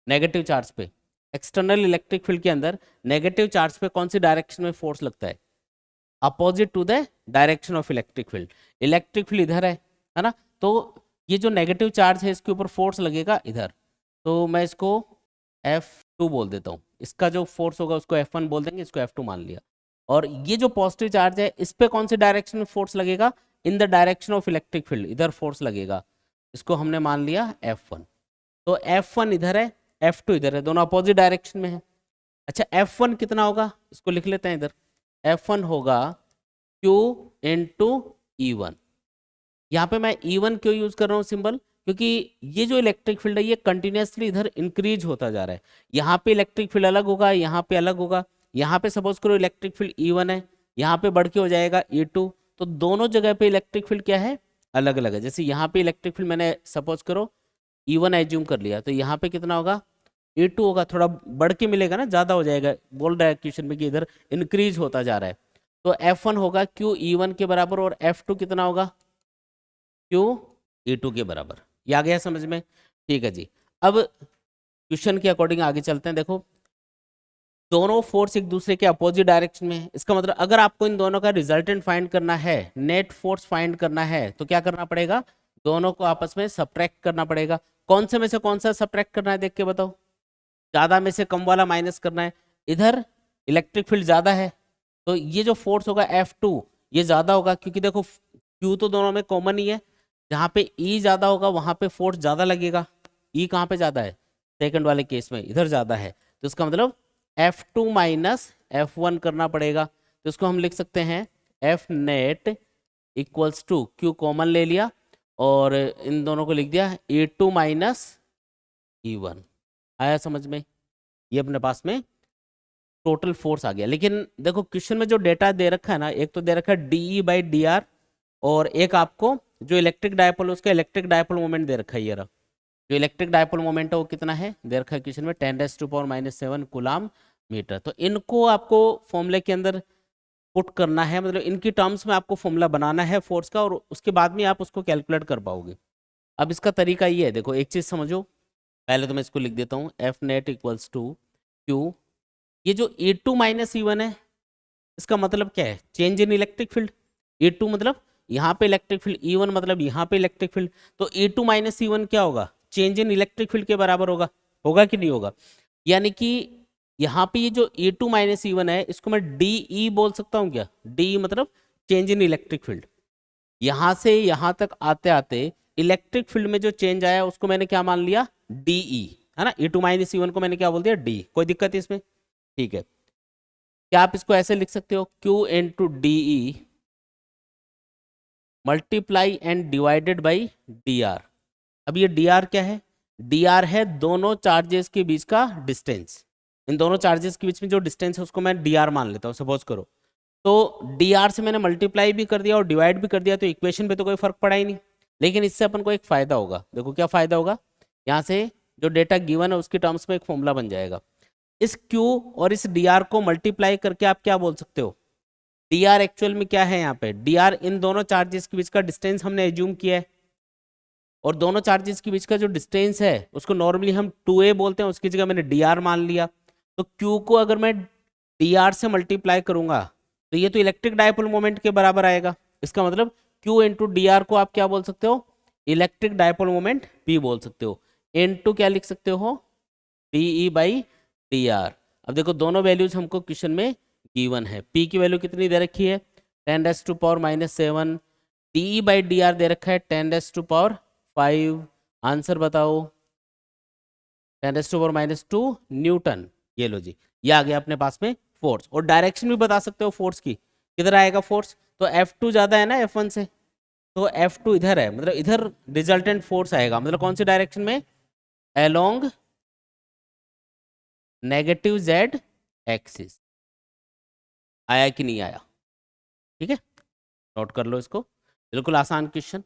नेगेटिव चार्ज पे, एक्सटर्नल इलेक्ट्रिक फील्ड के अंदर नेगेटिव चार्ज पे कौन सी डायरेक्शन में फोर्स लगता है, opposite to the direction of electric field. Electric field इधर है ना, तो ये जो नेगेटिव चार्ज है इसके ऊपर फोर्स लगेगा इधर। तो मैं इसको F2 बोल देता हूँ, इसका जो फोर्स होगा उसको F1 बोल देंगे, इसको F2 मान लिया। और ये जो पॉजिटिव चार्ज है इस पे कौन सी डायरेक्शन में फोर्स लगेगा, in the direction of electric field, इधर फोर्स लगेगा, इसको हमने मान लिया F1। तो F1 इधर है, F2 इधर है, दोनों अपोजिट डायरेक्शन में है। अच्छा F1 कितना होगा, इसको लिख लेते हैं इधर, F1 होगा Q इंटू E1। यहाँ पे मैं E1 क्यों यूज कर रहा हूँ सिंबल, क्योंकि ये जो इलेक्ट्रिक फील्ड है ये कंटिन्यूअसली इधर इंक्रीज होता जा रहा है। यहाँ पे इलेक्ट्रिक फील्ड अलग होगा, यहाँ पे अलग होगा। यहाँ पे सपोज करो इलेक्ट्रिक फील्ड E1 है, यहाँ पे बढ़ के हो जाएगा E2। तो दोनों जगह पे इलेक्ट्रिक फील्ड क्या है, अलग अलग है। जैसे यहाँ पे इलेक्ट्रिक फील्ड मैंने सपोज करो E1 एज्यूम कर लिया, तो यहाँ पे कितना होगा, E2 होगा, थोड़ा बढ़ के मिलेगा ना, ज्यादा हो जाएगा। बोल रहा है क्वेश्चन में कि इधर इंक्रीज होता जा रहा है। तो F1 होगा Q E1 के बराबर और F2 कितना होगा, Q E2 के बराबर। ये आ गया समझ में, ठीक है जी। अब क्वेश्चन के अकॉर्डिंग आगे चलते हैं। देखो दोनों फोर्स एक दूसरे के अपोजिट डायरेक्शन में है, इसका मतलब अगर आपको इन दोनों का रिजल्टेंट फाइंड करना है, नेट फोर्स फाइंड करना है, तो क्या करना पड़ेगा, दोनों को आपस में सब्ट्रैक्ट करना पड़ेगा। कौन से में से कौन सा सब्ट्रैक्ट करना है देख के बताओ, ज्यादा में से कम वाला माइनस करना है। इधर इलेक्ट्रिक फील्ड ज्यादा है तो ये जो फोर्स होगा F2 ये ज्यादा होगा, क्योंकि देखो Q तो दोनों में कॉमन ही है, जहाँ पे E ज्यादा होगा वहां पे फोर्स ज्यादा लगेगा। E कहाँ पे ज्यादा है, सेकंड वाले केस में इधर ज्यादा है, तो इसका मतलब F2 माइनस F1 करना पड़ेगा। तो इसको हम लिख सकते हैं F net equals to, Q common ले लिया और इन दोनों को लिख दिया E2 माइनस E1। आया समझ में, ये अपने पास में टोटल फोर्स आ गया। लेकिन देखो क्वेश्चन में जो डेटा दे रखा है ना, एक तो दे रखा है DE बाई DR और एक आपको जो इलेक्ट्रिक डायपोल उसका इलेक्ट्रिक डायपोल मोमेंट दे रखा है। ये रहा जो इलेक्ट्रिक डायपोल मोमेंट है वो कितना है दे रखा है क्वेश्चन में, 10⁻⁻⁷ कूलम मीटर। तो इनको आपको फॉर्मूले के अंदर पुट करना है, मतलब इनकी टर्म्स में आपको फॉर्मूला बनाना है फोर्स का, और उसके बाद में आप उसको कैलकुलेट कर पाओगे। अब इसका तरीका ये है, देखो एक चीज़ समझो, पहले तो मैं इसको लिख देता हूँ, F net equals to q, ये जो E2 माइनस E1 है, इसका मतलब क्या है, change in electric field. E2 मतलब यहाँ पे इलेक्ट्रिक फील्ड, E1 मतलब यहाँ पे इलेक्ट्रिक फील्ड, तो E2 माइनस E1 क्या होगा, चेंज इन इलेक्ट्रिक फील्ड के बराबर होगा, होगा कि नहीं होगा। यानी कि यहाँ पे ये जो E2 माइनस E1 है, इसको मैं DE बोल सकता हूँ क्या, DE मतलब चेंज इन इलेक्ट्रिक फील्ड। यहाँ से यहाँ तक आते आते इलेक्ट्रिक फील्ड में जो चेंज आया उसको मैंने क्या मान लिया, DE, है ना। E2 माइनस E1 को मैंने क्या बोल दिया, D। कोई दिक्कत है इसमें, ठीक है। क्या आप इसको ऐसे लिख सकते हो, Q into DE multiply and divided by DR। अब ये DR क्या है, DR है दोनों चार्जेस के बीच का डिस्टेंस। इन दोनों चार्जेस के बीच में जो डिस्टेंस है उसको मैं DR मान लेता हूँ, सपोज करो। तो DR से मैंने मल्टीप्लाई भी कर दिया और डिवाइड भी कर दिया, तो इक्वेशन पे तो कोई फर्क पड़ा ही नहीं। लेकिन इससे अपन को एक फायदा होगा, देखो क्या फायदा होगा, यहाँ से जो डेटा गिवन है उसकी टर्म्स में एक फॉर्मूला बन जाएगा। इस Q और इस DR को मल्टीप्लाई करके आप क्या बोल सकते हो, DR एक्चुअल में क्या है, यहाँ पे DR इन दोनों चार्जेस के बीच का डिस्टेंस हमने एज्यूम किया है, और दोनों चार्जेस के बीच का जो डिस्टेंस है उसको नॉर्मली हम 2a बोलते हैं, उसकी जगह मैंने DR मान लिया। तो Q को अगर मैं DR से मल्टीप्लाई करूंगा तो ये तो इलेक्ट्रिक डायपोल मोमेंट के बराबर आएगा। इसका मतलब Q इंटू DR को आप क्या बोल सकते हो, इलेक्ट्रिक डायपोल मोमेंट P बोल सकते हो। इंटू क्या लिख सकते हो, DE बाई DR। अब देखो दोनों वैल्यूज हमको क्वेश्चन में गिवन है। P की वैल्यू कितनी दे रखी है, 10⁻⁻⁷, DE बाई DR दे रखा है 10⁻⁵। आंसर बताओ, 10⁻⁻2 न्यूटन। ये लो जी, ये आ गया अपने पास में फोर्स, और डायरेक्शन भी बता सकते हो फोर्स की, किधर आएगा फोर्स, तो F2 ज्यादा है ना F1 से, तो F2 इधर है, मतलब इधर रिजल्टेंट फोर्स आएगा, मतलब कौन सी डायरेक्शन में, अलोंग नेगेटिव Z एक्सिस। आया कि नहीं आया, ठीक है, नोट कर लो इसको, बिल्कुल आसान क्वेश्चन।